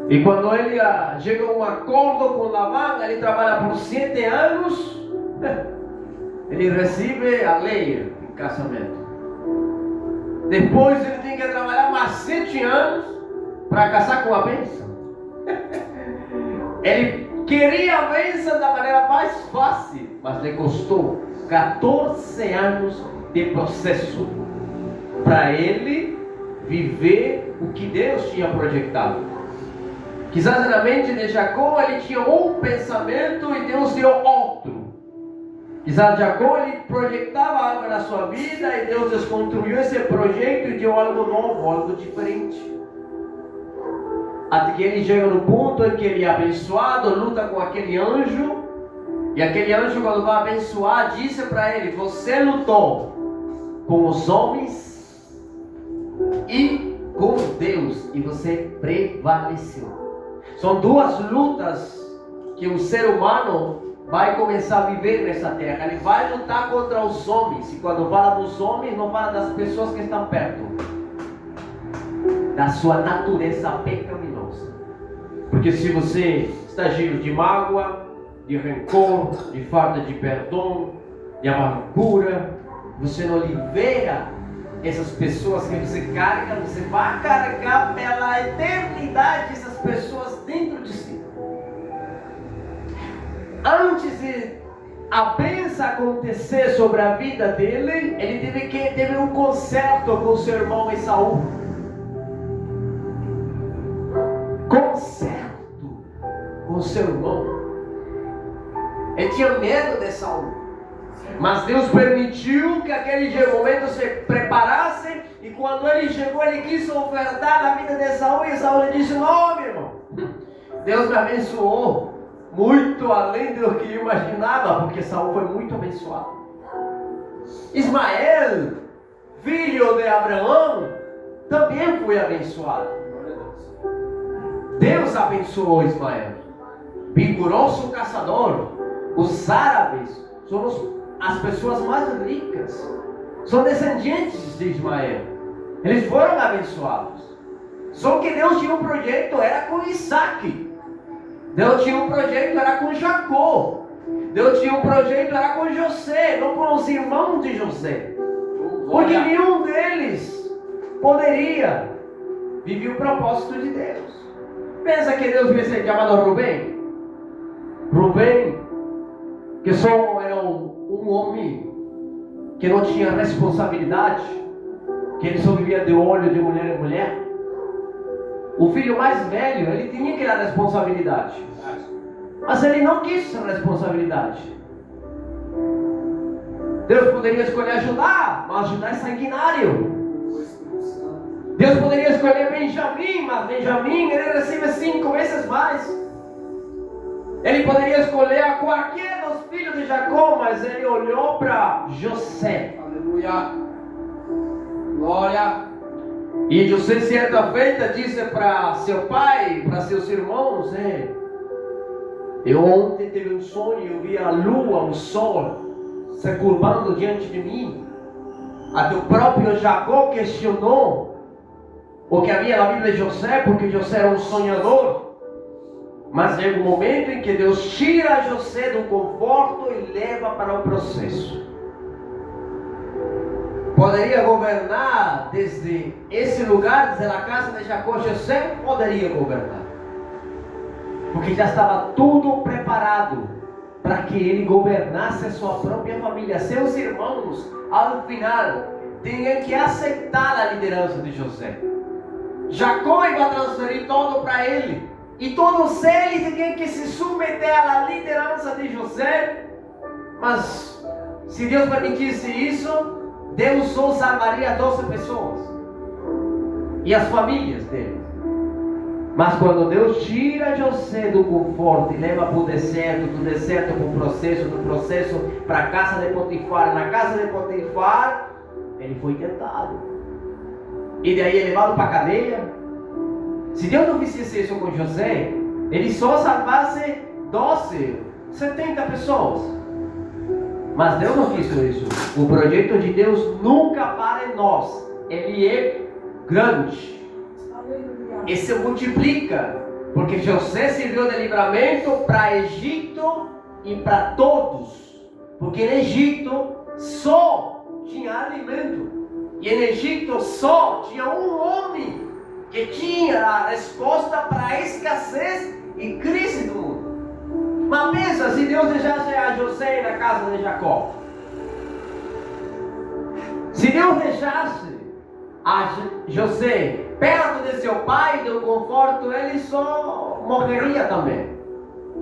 E quando ele chega a um acordo com Labão, ele trabalha por 7 anos. Ele recebe a lei em casamento. Depois ele tem que trabalhar mais 7 anos para casar com a bênção. Ele queria a bênção da maneira mais fácil, mas lhe custou 14 anos de processo para ele viver o que Deus tinha projetado. Quizás na mente de Jacó ele tinha um pensamento e Deus deu outro. Quizás Jacó ele projetava algo na sua vida e Deus desconstruiu esse projeto e deu algo novo, algo diferente. Até que ele chega no ponto em que ele é abençoado, luta com aquele anjo. E aquele anjo, quando vai abençoar, disse para ele: você lutou com os homens e com Deus, e você prevaleceu. São duas lutas que o ser humano vai começar a viver nessa terra. Ele vai lutar contra os homens. E quando fala dos homens, não fala das pessoas que estão perto, da sua natureza pecaminosa. Porque se você está cheio de mágoa, de rancor, de falta de perdão, de amargura, você não libera essas pessoas que você carrega, você vai carregar pela eternidade essas pessoas dentro de si. Antes de a bênção acontecer sobre a vida dele, ele teve um concerto com seu irmão Esaú. Concerto com seu irmão. Ele tinha medo de Esaú, mas Deus permitiu que aquele momento se preparasse. E quando ele chegou, ele quis ofertar na vida de Esaú. E Esaú lhe disse: não, meu irmão, Deus me abençoou muito além do que eu imaginava, porque Esaú foi muito abençoado. Ismael, filho de Abraão, também foi abençoado. Deus abençoou Ismael, vigoroso caçador. Os árabes são as pessoas mais ricas, são descendentes de Ismael. Eles foram abençoados. Só que Deus tinha um projeto, era com Isaac. Deus tinha um projeto, era com Jacó. Deus tinha um projeto, era com José, não com os irmãos de José. Porque nenhum deles poderia viver o propósito de Deus. Pensa que Deus devia ser chamado Rubem. Rubem, que só era um homem que não tinha responsabilidade, que ele só vivia de olho de mulher em mulher. O filho mais velho, ele tinha que dar responsabilidade, mas ele não quis responsabilidade. Deus poderia escolher Judá, mas Judá é sanguinário. Deus poderia escolher Benjamim, mas Benjamim ele recebe 5 vezes mais. Ele poderia escolher qualquer dos filhos de Jacó, mas ele olhou para José. Aleluia. Glória. E José, certa feita, disse para seu pai, para seus irmãos: eu ontem tive um sonho, eu vi a lua, o sol se curvando diante de mim. Até o próprio Jacó questionou o que havia na vida de José, porque José era um sonhador. Mas chega um momento em que Deus tira José do conforto e leva para o processo. Poderia governar desde esse lugar, desde a casa de Jacó. José poderia governar, porque já estava tudo preparado para que ele governasse a sua própria família. Seus irmãos, ao final, tinham que aceitar a liderança de José. Jacó ia transferir todo para ele. E todos eles tinham que se submeter à liderança de José. Mas se Deus permitisse isso, Deus só salvaria 12 pessoas e as famílias deles. Mas quando Deus tira José do conforto e leva para o deserto, do deserto para o processo, do processo para a casa de Potifar, na casa de Potifar, ele foi tentado. E daí é levado para a cadeia. Se Deus não fizesse isso com José, ele só salvasse 12, 70 pessoas. Mas Deus não quis isso. O projeto de Deus nunca para em nós. Ele é grande. E se multiplica. Porque José serviu de livramento para Egito e para todos. Porque no Egito só tinha alimento. E no Egito só tinha um homem que tinha a resposta para a escassez e crise do mundo. Mas pensa, se Deus deixasse a José na casa de Jacó, se Deus deixasse a José perto de seu pai, do conforto, ele só morreria também.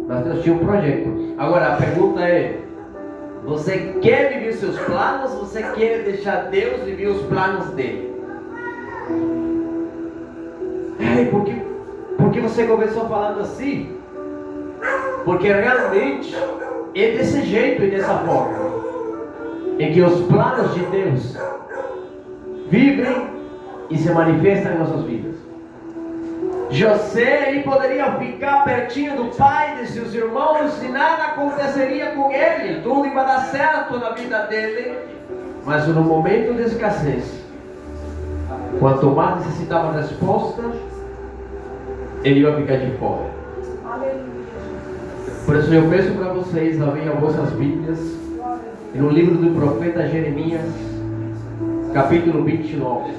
Mas Deus tinha um projeto. Agora a pergunta é: você quer viver seus planos? Você quer deixar Deus viver os planos dele? Por que você começou falando assim? Porque realmente é desse jeito e dessa forma em que os planos de Deus vivem e se manifestam em nossas vidas. José, ele poderia ficar pertinho do pai, de seus irmãos, e nada aconteceria com ele, tudo ia dar certo na vida dele. Mas no momento de escassez, quanto mais necessitava resposta, ele ia ficar de fora. Por isso eu peço para vocês, abrirem as vossas Bíblias no livro do profeta Jeremias, capítulo 29.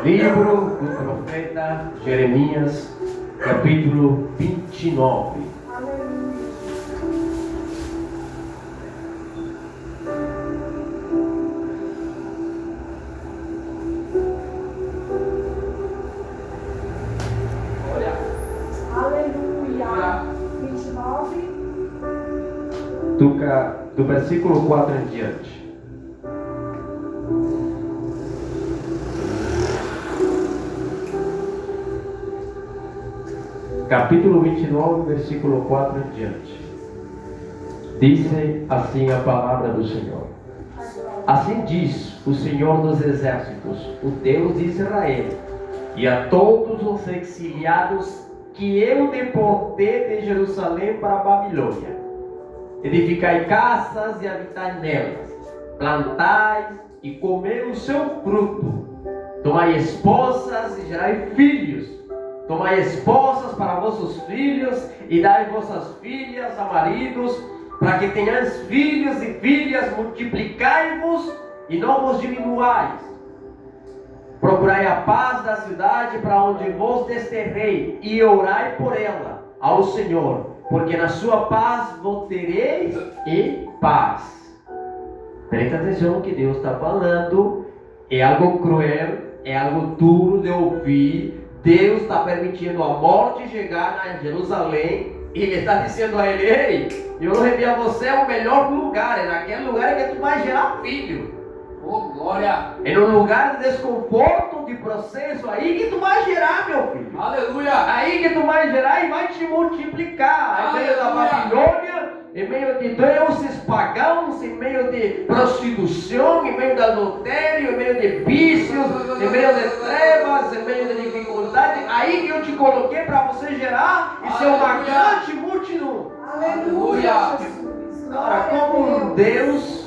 Livro do profeta Jeremias, capítulo 29. Aleluia. 29. Do versículo 4 em diante. Capítulo 29, versículo 4 em diante. Diz assim a palavra do Senhor. Assim diz o Senhor dos Exércitos, o Deus de Israel, e a todos os exiliados que eu deportei de Jerusalém para a Babilônia: edificai casas e habitai nelas, plantai e comei o seu fruto, tomai esposas e gerai filhos. Tomai esposas para vossos filhos e dai vossas filhas a maridos, para que tenhais filhos e filhas, multiplicai-vos e não vos diminuais. Procurai a paz da cidade para onde vos desterrei, e orai por ela ao Senhor, porque na sua paz voltareis e paz. Presta atenção no que Deus está falando. É algo cruel, é algo duro de ouvir. Deus está permitindo a morte chegar a Jerusalém, e Ele está dizendo a ele: ei, eu levei a você ao melhor lugar, é naquele lugar que tu vai gerar filho. Oh, glória! É no lugar de desconforto, de processo, aí que tu vai gerar, meu filho. Aleluia! Aí que tu vai gerar e vai te multiplicar. Em meio da Babilônia, em meio de deuses pagãos, em meio de prostituição, em meio de adultério, em meio de vícios, em meio de trevas, em meio de dificuldade. Aí que eu te coloquei para você gerar e ser uma grande multidão. Aleluia, Jesus. Ora, como Deus,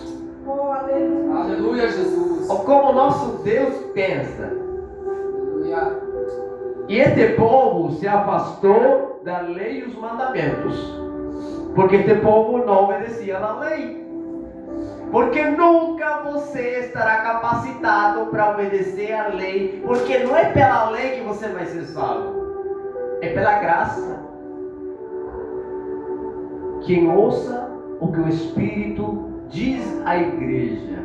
Oh, aleluia. Aleluia, Jesus! ou como nosso Deus pensa. Aleluia! E este povo se afastou da lei e os mandamentos, porque este povo não obedecia à lei. Porque nunca você estará capacitado para obedecer à lei, porque não é pela lei que você vai ser salvo, é pela graça. Quem ouça o que o Espírito diz à igreja,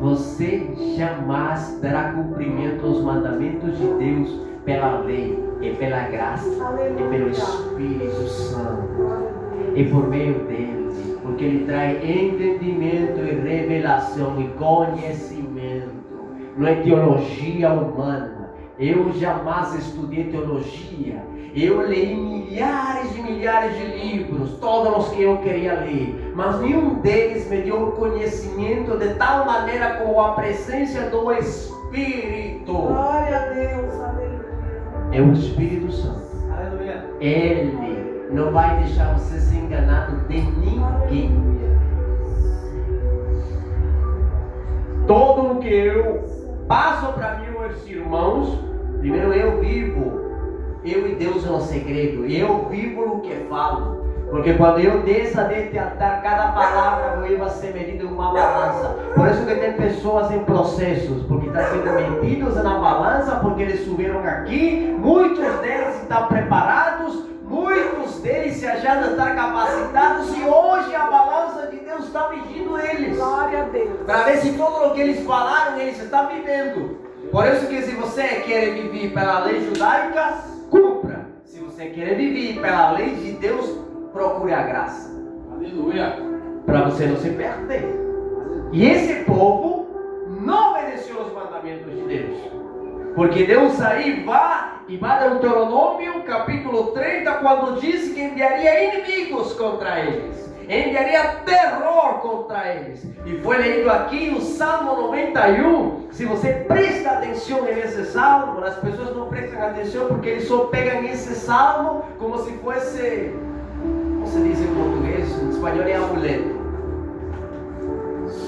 você jamais dará cumprimento aos mandamentos de Deus pela lei e pela graça e pelo Espírito Santo e por meio dele, porque ele traz entendimento e revelação e conhecimento. Não é teologia humana. Eu jamais estudei teologia. Eu li milhares e milhares de livros, todos os que eu queria ler, mas nenhum deles me deu conhecimento de tal maneira como a presença do Espírito. Glória a Deus, aleluia. É o Espírito Santo. Aleluia. Ele não vai deixar você ser enganado de ninguém. Tudo o que eu passo para meus irmãos, primeiro eu vivo. Eu e Deus no segredo. Eu vivo o que falo. Porque quando eu desço deste altar, cada palavra vai ser medida em uma balança. Por isso que tem pessoas em processos, porque estão sendo medidos na balança, porque eles subiram aqui. Muitos deles estão preparados, muitos deles se achando estar capacitados, e hoje a balança de Deus está medindo eles. Glória a Deus. Para ver se tudo o que eles falaram, eles estão vivendo. Por isso que se você quer viver pela lei judaica, cumpra. Se você quer viver pela lei de Deus, procure a graça. Aleluia. Para você não se perder. E esse povo não obedeceu os mandamentos de Deus. Porque Deus aí vai Deuteronômio capítulo 30, quando disse que enviaria inimigos contra eles. Enviaria terror contra eles. E foi lido aqui o Salmo 91. Se você presta atenção nesse salmo, as pessoas não prestam atenção porque eles só pegam esse salmo como se fosse, como se diz em português, em espanhol é amuleto.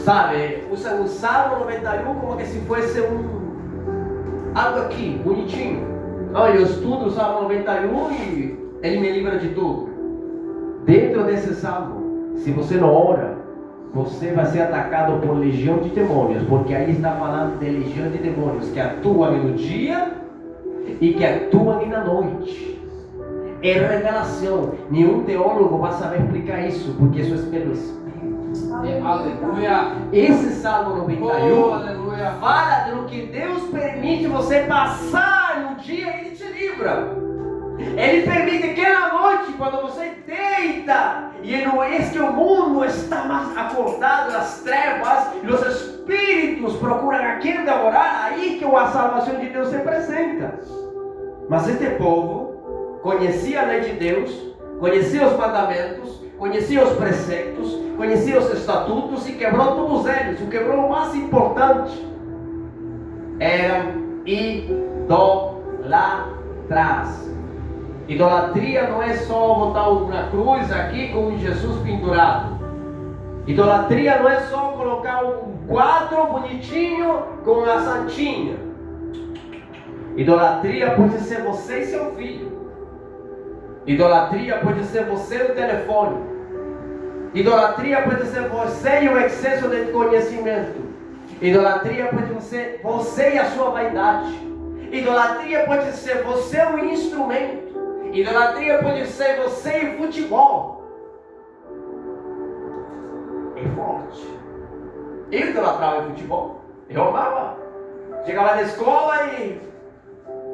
Sabe, usam o Salmo 91 como se fosse algo aqui, bonitinho. Não, eu estudo o Salmo 91 e ele me livra de tudo. Dentro desse salmo, se você não ora, você vai ser atacado por legião de demônios, porque aí está falando de legião de demônios que atuam no dia e que atuam na noite. É revelação. Nenhum teólogo vai saber explicar isso, porque isso é pelo Espírito. Aleluia. Esse Salmo 91 Oh, aleluia. fala do que Deus permite você passar no dia e Ele te livra. Ele permite que na noite, quando você deita, e não é que o mundo está mais acordado nas trevas, e os espíritos procuram a quem devorar, aí que a salvação de Deus se apresenta. Mas este povo conhecia a lei de Deus, conhecia os mandamentos, conhecia os preceitos, conhecia os estatutos e quebrou todos eles. O quebrou o mais importante. Eram idolatras. Idolatria não é só botar uma cruz aqui com Jesus pendurado. Idolatria não é só colocar um quadro bonitinho com a santinha. Idolatria pode ser você e seu filho. Idolatria pode ser você e o telefone. Idolatria pode ser você e o excesso de conhecimento. Idolatria pode ser você e a sua vaidade. Idolatria pode ser você e o instrumento. Idolatria pode ser você e futebol. É forte. Eu idolatrava em futebol. Eu amava. Chegava na escola e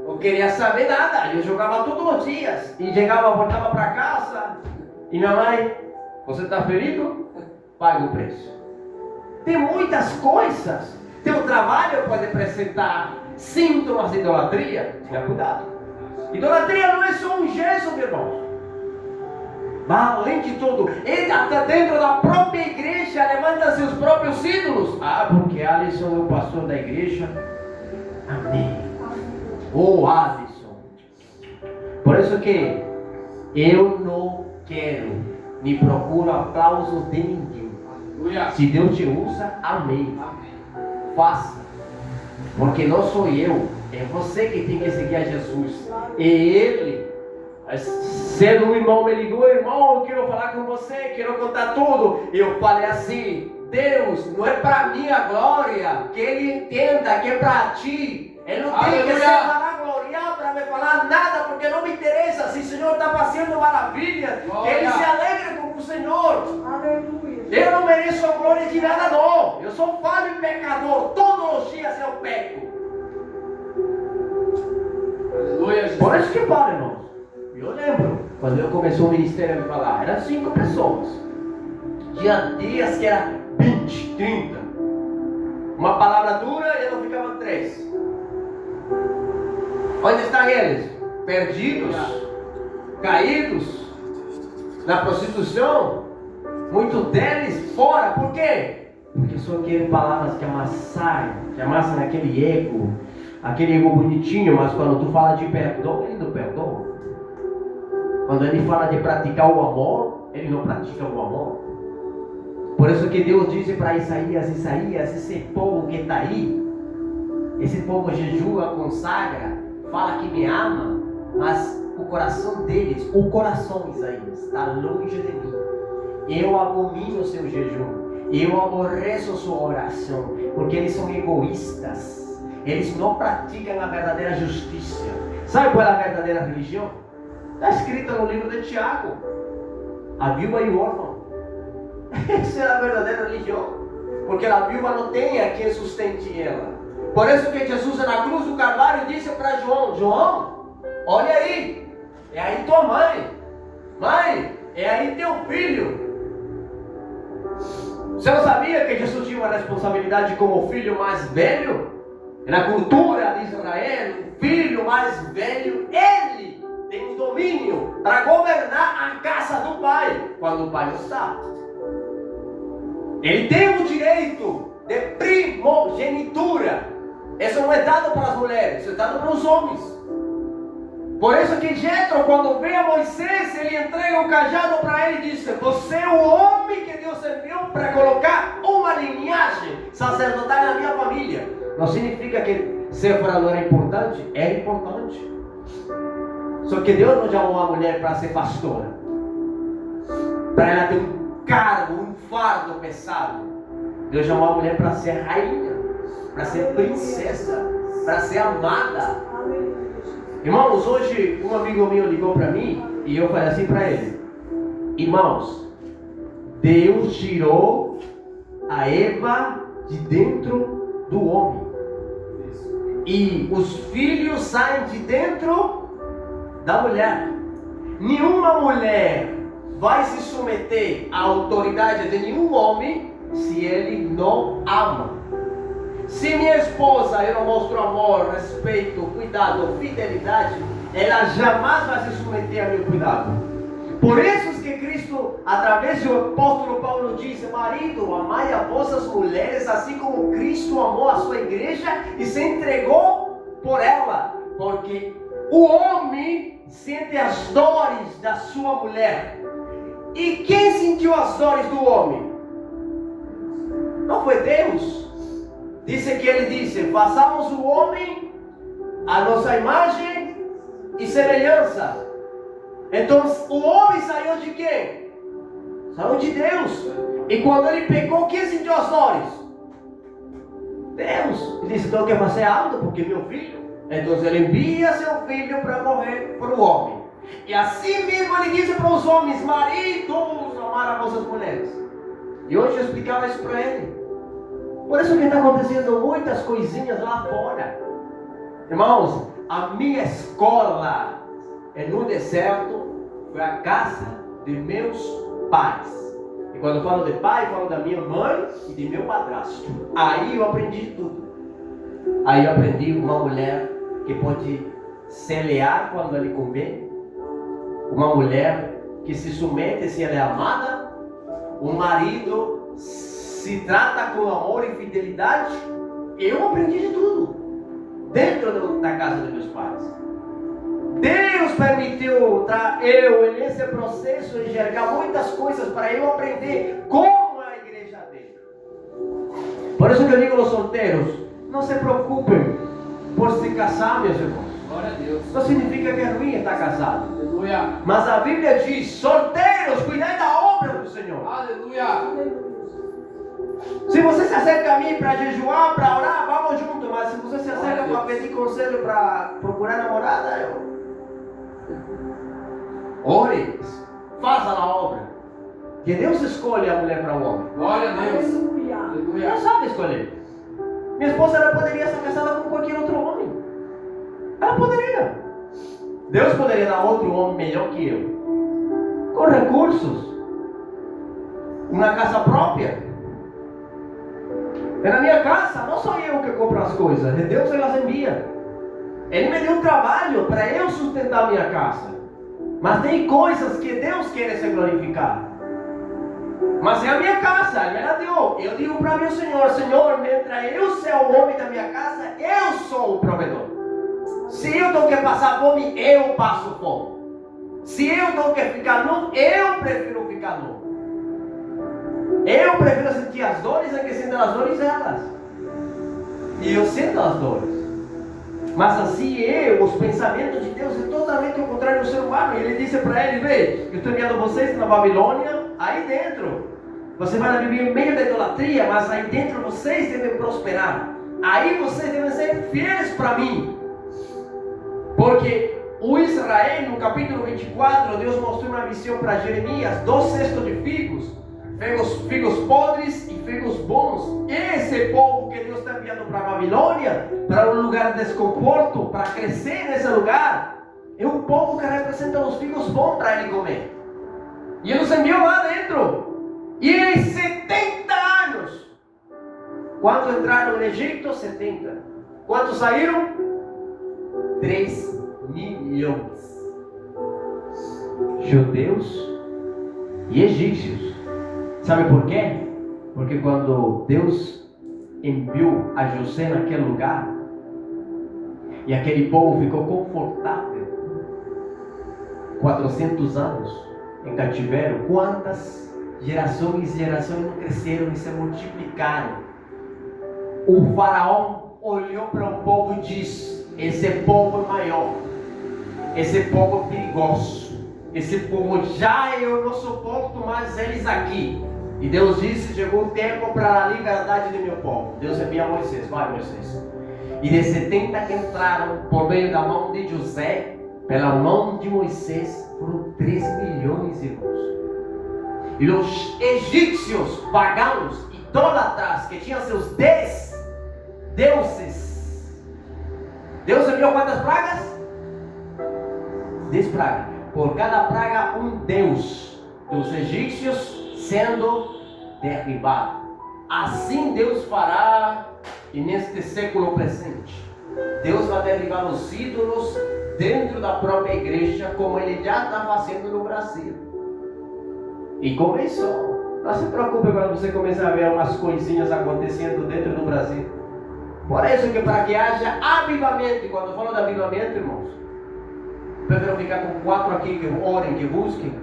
não queria saber nada. Eu jogava todos os dias. E chegava, voltava para casa. E minha mãe, você está ferido? Pague o preço. Tem muitas coisas. Teu trabalho pode apresentar sintomas de idolatria. Tenha cuidado. Idolatria não é só um gesto, meu irmão. Mas além de tudo, ele até dentro da própria igreja levanta seus próprios ídolos. Ah, porque Alisson é o pastor da igreja. Amém. Oh, Alisson. Por isso que eu não quero, nem procuro aplauso de ninguém. Aleluia. Se Deus te usa, amém. Faça. Porque não sou eu, é você que tem que seguir a Jesus. E Ele, sendo um irmão, me ligou, irmão, eu quero falar com você, quero contar tudo. Eu falei assim, Deus, não é para minha glória, que Ele entenda que é para ti. Ele não tem que se vanagloriar para me falar nada, porque não me interessa se o Senhor está fazendo maravilhas. Glória. Ele se alegra com o Senhor. Aleluia. Eu não mereço a glória de nada, não. Eu sou falho e pecador. Todos os dias eu peco. Aleluia, Jesus. Por isso que falo, irmãos. Eu lembro, quando eu comecei o ministério a falar, eram 5 pessoas. Tinha dias que era 20, 30. Uma palavra dura e eu não ficava 3. Onde estão eles? Perdidos, caídos, na prostituição. Muitos deles fora. Por quê? Porque só querem palavras que amassam aquele ego bonitinho, mas quando tu fala de perdão, ele não perdoa. Quando ele fala de praticar o amor, ele não pratica o amor. Por isso que Deus disse para Isaías, esse povo que está aí, esse povo jejua, consagra, fala que me ama, mas o coração deles, Isaías, está longe de mim. Eu abomino o seu jejum, eu aborreço sua oração, porque eles são egoístas, eles não praticam a verdadeira justiça. Sabe qual é a verdadeira religião? Está escrita no livro de Tiago: a viúva e o órfão. Essa é a verdadeira religião, porque a viúva não tem a quem sustente ela. Por isso que Jesus na cruz do Calvário disse para João: João, olha aí, é aí tua mãe, é aí teu filho. Você não sabia que Jesus tinha uma responsabilidade como o filho mais velho? Na cultura de Israel, o filho mais velho, ele tem o domínio para governar a casa do pai, quando o pai não está. Ele tem o direito de primogenitura. Isso não é dado para as mulheres, isso é dado para os homens. Por isso que Jetro, quando vê a Moisés, ele entrega o cajado para ele e diz: você é o homem que Deus enviou para colocar uma linhagem sacerdotal na minha família. Não significa que Séfora não era importante, era importante. Só que Deus não chamou a mulher para ser pastora, para ela ter um cargo, um fardo pesado. Deus chamou a mulher para ser rainha, para ser princesa, para ser amada. Irmãos, hoje um amigo meu ligou para mim e eu falei assim para ele: irmãos, Deus tirou a Eva de dentro do homem, e os filhos saem de dentro da mulher. Nenhuma mulher vai se submeter à autoridade de nenhum homem se ele não ama. Se minha esposa eu não mostro amor, respeito, cuidado, fidelidade, ela jamais vai se submeter a meu cuidado. Por isso que Cristo, através do apóstolo Paulo, diz: marido, amai as vossas mulheres, assim como Cristo amou a sua igreja e se entregou por ela. Porque o homem sente as dores da sua mulher. E quem sentiu as dores do homem? Não foi Deus? Disse que ele disse: façamos o homem a nossa imagem e semelhança. Então o homem saiu de quem? Saiu de Deus. E quando ele pecou, quem sentiu as dores? Deus. Ele disse: então eu quero fazer algo porque meu filho. Então ele envia seu filho para morrer por o homem. E assim mesmo ele disse para os homens: maridos, amar as vossas mulheres. E hoje eu explicava isso para ele. Por isso que está acontecendo muitas coisinhas lá fora. Irmãos, a minha escola no deserto foi a casa de meus pais. E quando eu falo de pai, eu falo da minha mãe e de meu padrasto. Aí eu aprendi tudo. Aí eu aprendi uma mulher que pode se lear quando ele convém. Uma mulher que se submete se ela é amada. Um marido se trata com amor e fidelidade. Eu aprendi de tudo dentro da casa dos meus pais. Deus permitiu eu nesse processo enxergar muitas coisas para eu aprender como é a igreja dele. Por isso que eu digo aos solteiros: não se preocupem por se casar, meus irmãos. Glória a Deus. Não significa que é ruim estar casado. Aleluia. Mas a Bíblia diz: solteiros, cuidai da obra do Senhor. Aleluia. Se você se acerca a mim para jejuar, para orar, vamos junto. Mas se você se acerca para pedir conselho, para procurar namorada, ore, faça a obra. que Deus escolhe a mulher para o homem. Glória a Deus. Aleluia. Aleluia. Deus sabe escolher. Minha esposa, ela poderia ser casada com qualquer outro homem. Ela poderia. Deus poderia dar outro homem melhor que eu, com recursos, uma casa própria. É na minha casa, não sou eu que compro as coisas, é Deus que elas envia. Ele me deu um trabalho para eu sustentar a minha casa. Mas tem coisas que Deus quer se glorificar. Mas é a minha casa, Ele me la deu. Eu digo para meu Senhor, Senhor, mientras eu ser o homem da minha casa, eu sou o provedor. Se eu tenho que passar fome, eu passo fome. Se eu tenho que ficar nu, eu prefiro ficar nu. Eu prefiro sentir as dores do que sentir as dores delas. E eu sinto as dores. Mas assim os pensamentos de Deus é totalmente o contrário do ser humano. Ele disse para ele, vê, eu estou enviando vocês na Babilônia, aí dentro. Você vai viver em meio da idolatria, mas aí dentro vocês devem prosperar. Aí vocês devem ser fiéis para mim. Porque o Israel, no capítulo 24, Deus mostrou uma visão para Jeremias, 2 cestos de figos podres e figos bons. Esse povo que Deus está enviando para a Babilônia, para um lugar de desconforto, para crescer nesse lugar, é um povo que representa os figos bons para ele comer. E ele os enviou lá dentro. E em 70 anos, quanto entraram no Egito? 70. Quantos saíram? 3 milhões. Judeus e egípcios. Sabe por quê? Porque quando Deus enviou a José naquele lugar, e aquele povo ficou confortável, 400 anos em cativeiro, quantas gerações não cresceram e se multiplicaram. O faraó olhou para o povo e disse, esse povo é maior, esse povo é perigoso, esse povo já eu não suporto mais eles aqui. E Deus disse, chegou o tempo para a liberdade do meu povo. Deus envia Moisés, vai Moisés. E de 70 que entraram por meio da mão de José, pela mão de Moisés, foram 3 milhões de irmãos. E os egípcios, pagãos, idólatras, que tinham seus deuses, Deus enviou quantas pragas? 10 pragas. Por cada praga, um deus dos egípcios sendo derribado. Assim Deus fará, e neste século presente, Deus vai derribar os ídolos dentro da própria igreja, como Ele já está fazendo no Brasil. E começou. Não se preocupe quando você começar a ver umas coisinhas acontecendo dentro do Brasil. Por isso que para que haja avivamento, e quando eu falo de avivamento, irmãos, prefiro ficar com 4 aqui que orem, que busquem,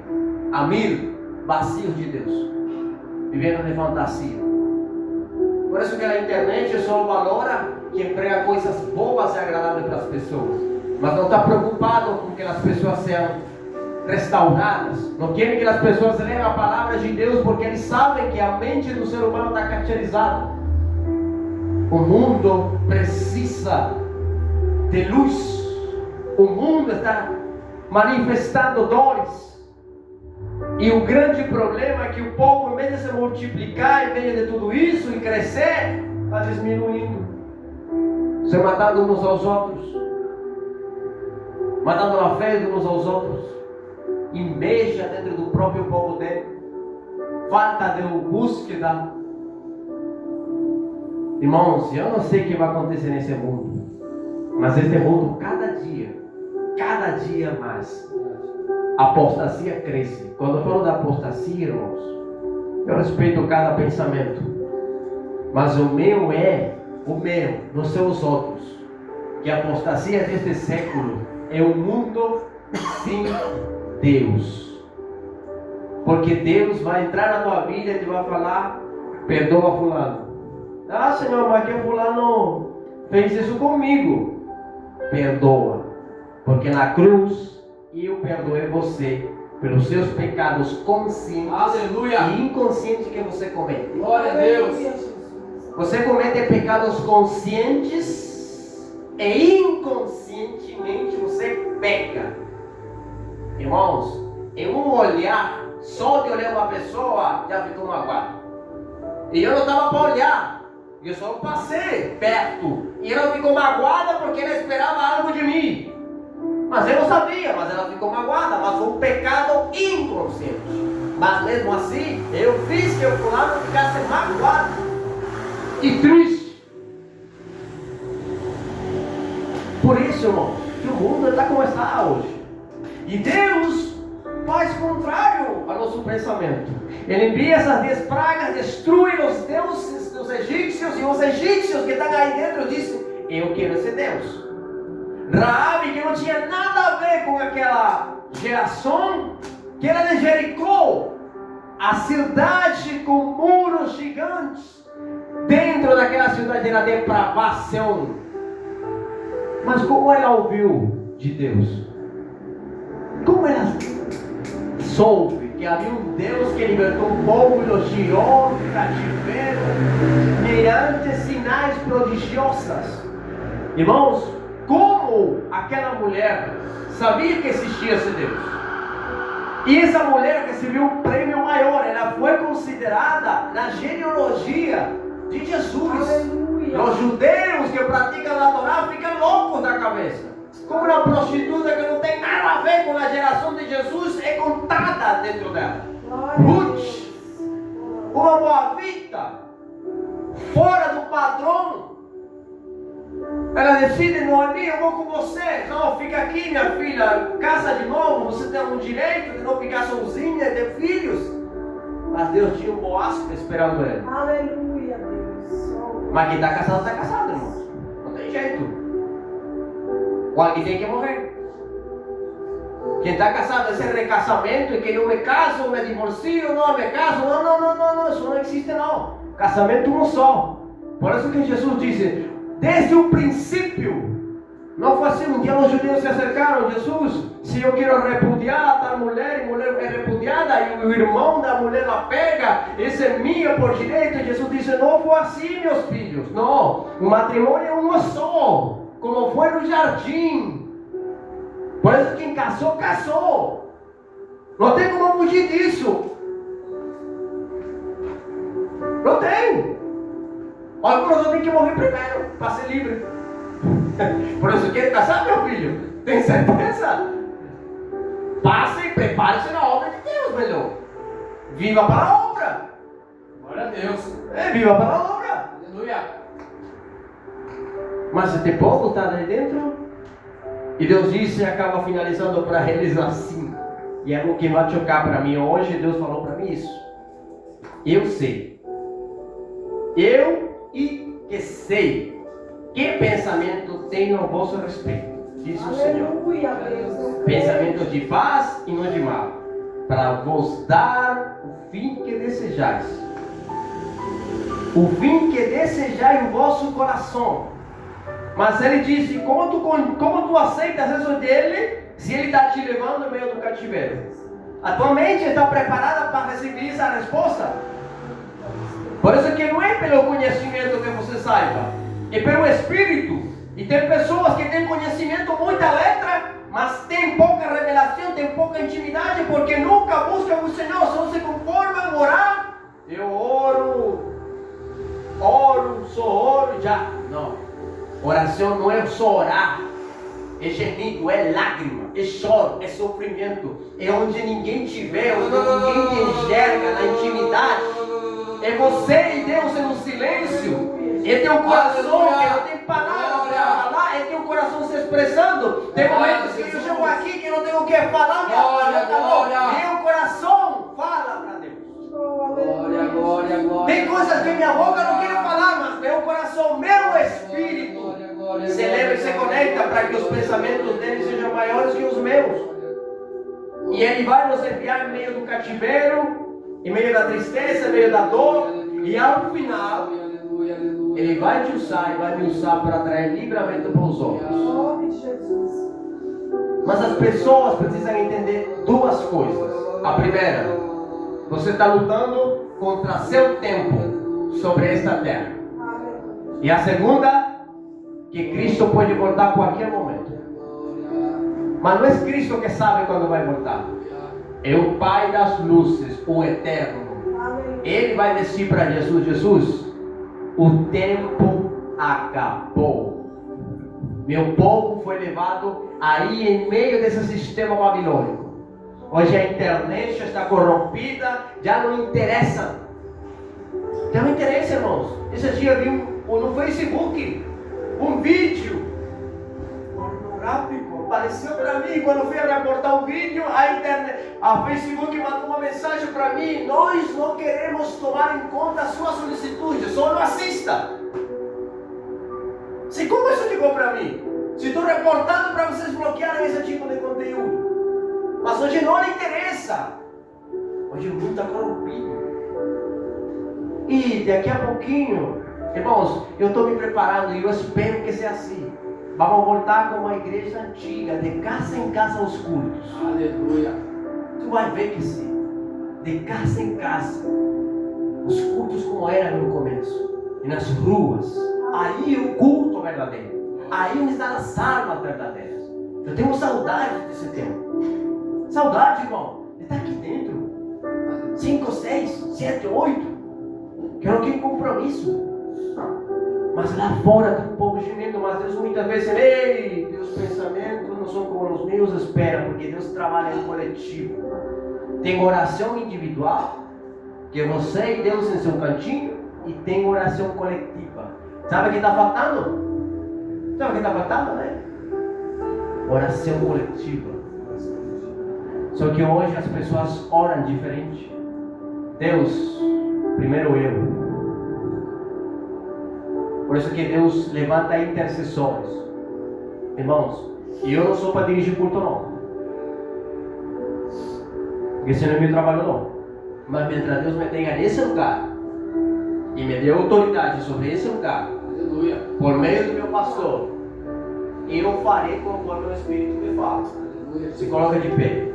a 1000 vazios de Deus, vivendo de fantasia. Por isso que na internet só valora quem prega coisas boas e agradáveis para as pessoas, mas não está preocupado com que as pessoas sejam restauradas. Não querem que as pessoas leiam a palavra de Deus, porque eles sabem que a mente do ser humano está cauterizada. O mundo precisa de luz. O mundo está manifestando dores. E o grande problema é que o povo, em vez de se multiplicar, em vez de tudo isso e crescer, está diminuindo, se matando uns aos outros, matando a fé de uns aos outros, inveja dentro do próprio povo dele, falta de búsqueda. Irmãos, eu não sei o que vai acontecer nesse mundo, mas esse mundo, cada dia mais, a apostasia cresce. Quando eu falo da apostasia, irmãos, eu respeito cada pensamento, mas o meu, não são os outros. Que a apostasia deste século é um mundo sem Deus. Porque Deus vai entrar na tua vida e te vai falar, perdoa fulano. Ah, Senhor, mas que fulano fez isso comigo. Perdoa, porque na cruz eu perdoei você pelos seus pecados conscientes, aleluia, e inconscientes que você comete. Glória a Deus. Você comete pecados conscientes e inconscientemente você peca. Irmãos, é um olhar só de olhar uma pessoa, já ficou magoado. E eu não estava para olhar, eu só passei perto. E ela ficou magoada porque ela esperava algo de mim. Mas eu não sabia, mas ela ficou magoada, mas foi um pecado inconsciente. Mas mesmo assim, eu fiz que o fulano ficasse magoado e triste. Por isso, irmão, que o mundo está como está hoje. E Deus faz contrário ao nosso pensamento. Ele envia essas 10 pragas, destrui os deuses dos egípcios, e os egípcios que estão aí dentro dizem: eu quero ser Deus. Raabe, que não tinha nada a ver com aquela geração, que era de Jericó, a cidade com muros gigantes. Dentro daquela cidade era depravação. Mas como ela ouviu de Deus? Como ela soube que havia um Deus que libertou o povo e los tirou do cativeiro mediante sinais prodigiosos? Irmãos, como aquela mulher sabia que existia esse Deus? E essa mulher recebeu um prêmio maior. Ela foi considerada na genealogia de Jesus. Aleluia. Os judeus que praticam a Torá ficam loucos da cabeça. Como uma prostituta que não tem nada a ver com a geração de Jesus é contada dentro dela. Ruth, uma moabita, fora do padrão. Ela decide: Noemi, eu vou com você. Não, fica aqui, minha filha, casa de novo. Você tem um direito de não ficar sozinha e ter filhos. Mas Deus tinha um Boaz esperando ele. Aleluia, Deus. Mas quem está casado, irmãos. Não tem jeito. O alguém tem que morrer. Quem está casado, esse recasamento, e que eu me caso, me divorcio, não me caso, não, isso não existe não. Casamento um só. Por isso que Jesus disse, desde o princípio, não foi assim. Um dia os judeus se acercaram a Jesus: se eu quero repudiar a tal mulher, e mulher é repudiada, e o irmão da mulher a pega, esse é minha por direito. Jesus disse: não foi assim, meus filhos. Não, o matrimônio é um só, como foi no jardim. Por isso quem casou, casou. Não tem como fugir disso. Não tem. Alguns têm que morrer primeiro para ser livre. Por isso quer casar, meu filho? Tem certeza? Passe e prepare-se na obra de Deus, melhor. Viva para a obra. Glória a Deus. Viva para a obra. Aleluia. Mas se tem pouco está aí dentro. E Deus disse, e acaba finalizando para eles assim. E é o que vai chocar para mim hoje. Deus falou para mim isso. Eu sei. Eu que sei que pensamento tem no vosso respeito, disse o Senhor. Aleluia, Deus. Pensamento de paz e não de mal, para vos dar o fim que desejais. O fim que desejais em vosso coração. Mas ele disse: como tu aceitas isso dele, se ele está te levando no meio do cativeiro? A tua mente está preparada para receber essa resposta? Por isso que não é pelo conhecimento que você saiba, é pelo Espírito. E tem pessoas que têm conhecimento, muita letra, mas tem pouca revelação, tem pouca intimidade, porque nunca buscam o Senhor, só se conformam a orar. Eu só oro já. Não. Oração não é só orar, é gemido, é lágrima, é choro, é sofrimento, é onde ninguém te vê, onde ninguém te enxerga, na intimidade. É você e Deus no silêncio, é teu coração que não tem palavras para falar, é teu coração se expressando. Tem momentos que eu chego aqui que não tenho o que falar, minha boca calou. Meu coração fala para Deus. Glória. Tem coisas que minha boca não quer falar, mas meu coração, meu espírito se leva e se conecta para que os pensamentos dele sejam maiores que os meus. E ele vai nos enviar em meio do cativeiro, em meio da tristeza, em meio da dor, e ao final ele vai te usar e vai me usar para trazer livramento para os outros. Nome de Jesus. Mas as pessoas precisam entender duas coisas. A primeira, você está lutando contra seu tempo sobre esta terra. E a segunda, que Cristo pode voltar a qualquer momento. Mas não é Cristo que sabe quando vai voltar. é o Pai das luzes, o Eterno. Ele vai dizer para Jesus: Jesus, o tempo acabou. Meu povo foi levado aí em meio desse sistema babilônico. Hoje a internet já está corrompida, já não interessa. Já não interessa, irmãos. Esse dia vi no Facebook um vídeo pornográfico. Apareceu para mim quando fui reportar o vídeo. A Facebook mandou uma mensagem para mim: nós não queremos tomar em conta a sua solicitude, só não assista. Se como isso chegou para mim? Se estou reportando para vocês bloquearem esse tipo de conteúdo. Mas hoje não lhe interessa. Hoje o mundo está corrompido. E daqui a pouquinho, irmãos, eu estou me preparando e eu espero que seja assim. Vamos voltar como a igreja antiga, de casa em casa os cultos. Aleluia. Tu vai ver que sim. De casa em casa. Os cultos como era no começo. E nas ruas. Aí o culto verdadeiro. Aí onde estão as armas verdadeiras. Eu tenho saudade desse tempo. Saudade, irmão. De estar aqui dentro. 5, 6, 7, 8. Que eu não tenho compromisso. Mas lá fora tem um povo gemendo. Mas Deus muitas vezes, ei, teus pensamentos não são como os meus, espera, porque Deus trabalha em coletivo. Tem oração individual, que é você e Deus em seu cantinho, e tem oração coletiva. Sabe o que está faltando? Sabe o que está faltando, né? Oração coletiva. Só que hoje as pessoas oram diferente. Deus, primeiro eu. Por isso que Deus levanta intercessores. Irmãos, e eu não sou para dirigir culto não. Porque esse não é meu trabalho não. Mas mientras Deus me tenha nesse lugar e me dê autoridade sobre esse lugar, Aleluia. por meio do meu pastor, eu farei conforme o Espírito me fala. Aleluia. Se coloca de pé.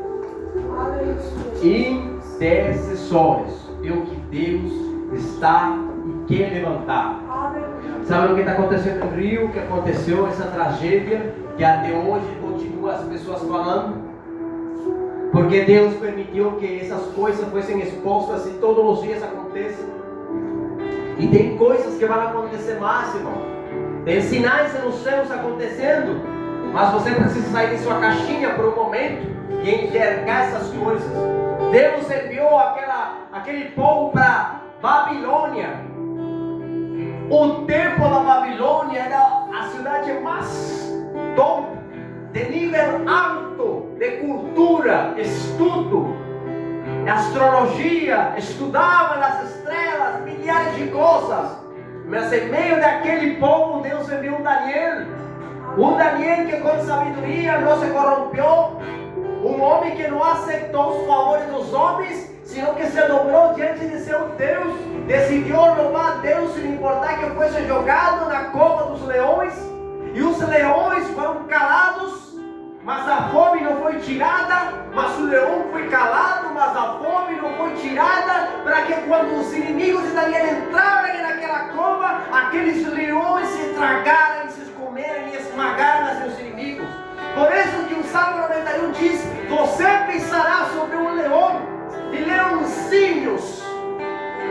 Intercessores é o que Deus está e quer levantar. Sabe o que está acontecendo no Rio? Que aconteceu essa tragédia que até hoje continua as pessoas falando? Porque Deus permitiu que essas coisas fossem expostas e todos os dias acontecem. E tem coisas que vão acontecer mais, irmão. Tem sinais nos céus acontecendo. Mas você precisa sair de sua caixinha por um momento e enxergar essas coisas. Deus enviou aquele povo para Babilônia. O templo da Babilônia era a cidade mais top, de nível alto, de cultura, estudo, astrologia, estudavam as estrelas, milhares de coisas. Mas em meio daquele povo, Deus enviou Daniel. Um Daniel que com sabedoria não se corrompeu. Um homem que não aceitou os favores dos homens, senão que se dobrou diante de seu Deus. Decidiu louvar a Deus sem importar que fosse jogado na cova dos leões. E os leões foram calados, mas a fome não foi tirada. Mas o leão foi calado, mas a fome não foi tirada. Para que quando os inimigos de Daniel entraram naquela cova, aqueles leões se tragaram, se comeram e esmagaram os seus inimigos. Por isso que o Salmo 91 diz: você pensará sobre um leão e leãozinhos.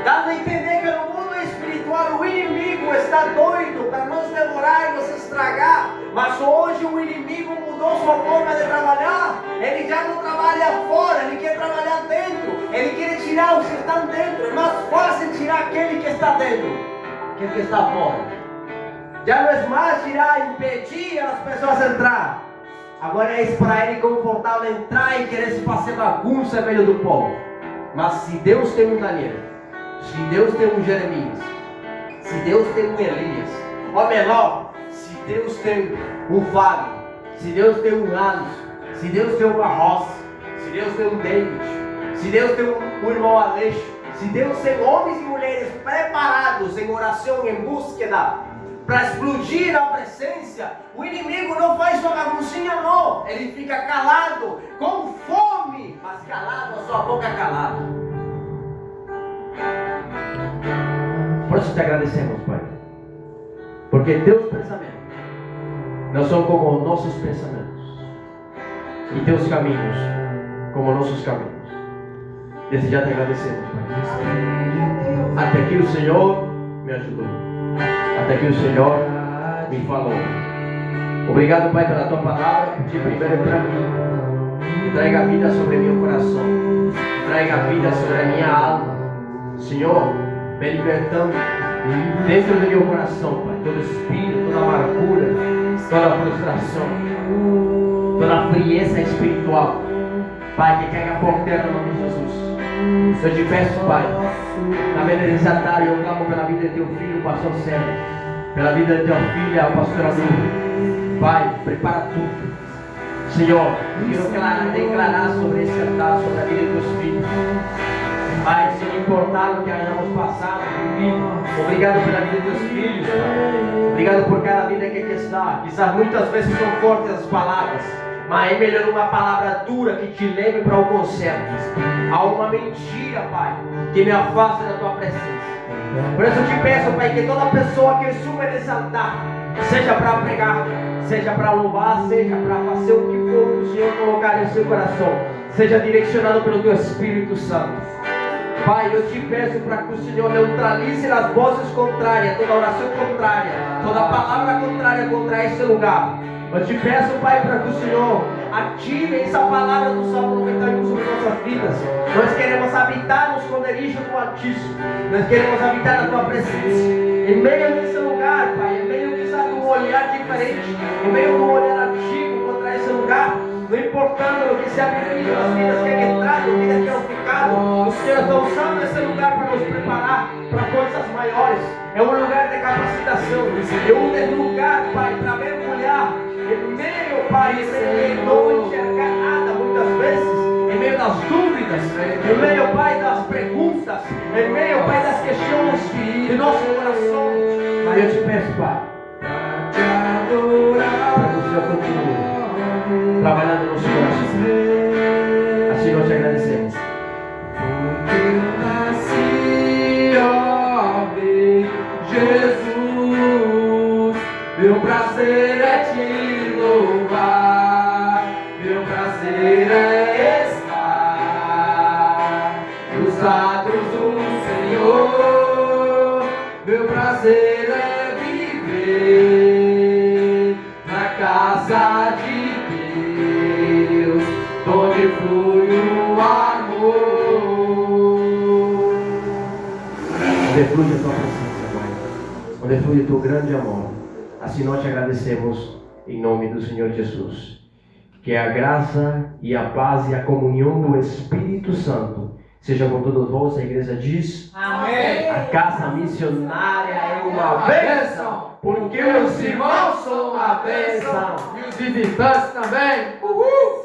Dá a entender que no mundo espiritual o inimigo está doido para nos devorar e nos estragar. Mas hoje o inimigo mudou sua forma de trabalhar. Ele já não trabalha fora, ele quer trabalhar dentro. Ele quer tirar os que estão dentro. É mais fácil tirar aquele que está dentro que aquele que está fora. Já não é mais tirar, impedir as pessoas entrar. Agora é para ele confortável entrar e querer se fazer bagunça no meio do povo. Mas se Deus tem um Daniel, se Deus tem um Jeremias, se Deus tem um Elias, ou melhor, se Deus tem um Fábio, se Deus tem um Alisson, se Deus tem uma Rosa, se Deus tem um David, se Deus tem um irmão Aleixo, se Deus tem homens e mulheres preparados em oração, em búsqueda, para explodir na presença, o inimigo não faz sua baguncinha não, ele fica calado, com fome, mas calado, a sua boca calada. Por isso te agradecemos, Pai, porque teus pensamentos não são como nossos pensamentos, e teus caminhos como nossos caminhos. Desde já te agradecemos, Pai. Até aqui o Senhor me ajudou. Até aqui o Senhor me falou. Obrigado, Pai, pela tua palavra. Que primeiro para mim. Que traga vida sobre meu coração. Que traga vida sobre a minha alma. Senhor, me libertando dentro do meu coração, Pai. Todo espírito, toda amargura, toda frustração, toda frieza espiritual. Pai, que caiga por terra no nome de Jesus. Eu te peço, Pai, na manhã dessa tarde eu clamo pela vida de teu filho, o pastor Sérgio, pela vida de tua filha, o pastor Adu. Pai, prepara tudo. Senhor, eu quero declarar sobre esse altar, sobre a vida de teus filhos. Pai, sem importar o que hayamos passado, obrigado pela vida de teus filhos, Pai. Obrigado por cada vida que aqui está. Quizás muitas vezes são fortes as palavras, mas é melhor uma palavra dura que te leve para o conserto. Há uma mentira, Pai, que me afasta da tua presença. Por isso eu te peço, Pai, que toda pessoa que suba nesse altar, seja para pregar, seja para louvar, seja para fazer o que for que o Senhor colocar em seu coração, seja direcionado pelo teu Espírito Santo. Pai, eu te peço para que o Senhor neutralize as vozes contrárias, toda oração contrária, toda palavra contrária contra esse lugar. Eu te peço, Pai, para que o Senhor ative essa palavra do Salmo 91 sobre nossas vidas. Nós queremos habitar no esconderijo do Altíssimo. Nós queremos habitar na tua presença. Em meio desse lugar, Pai, em meio de um olhar diferente, em meio de um olhar antigo contra esse lugar, não importando o que se ha vivido, as vidas que é entrado, as vidas que é ficado, o Senhor está usando esse lugar para nos preparar para coisas maiores. É um lugar de capacitação, é um lugar, Pai, para mergulhar em meio, Pai, em não enxergar nada muitas vezes, em meio das dúvidas, em meio, Pai, das perguntas, em meio, Pai, das questões de nosso coração. Mas eu te peço, Pai, para que o Senhor continue trabalhando no nosso coração. Assim nós te agradecemos. Porque eu nasci, ó Rei Jesus, meu prazer é te louvar, meu prazer é estar nos atos do Senhor, meu prazer é viver na casa de Deus, onde flui o amor. Onde flui a tua presença, Pai. Onde flui o teu grande amor. Assim nós te agradecemos em nome do Senhor Jesus. Que a graça e a paz e a comunhão do Espírito Santo seja com todos vós. A igreja diz: Amém. A casa missionária é uma bênção, porque os irmãos são uma bênção E os visitantes também. Uhul!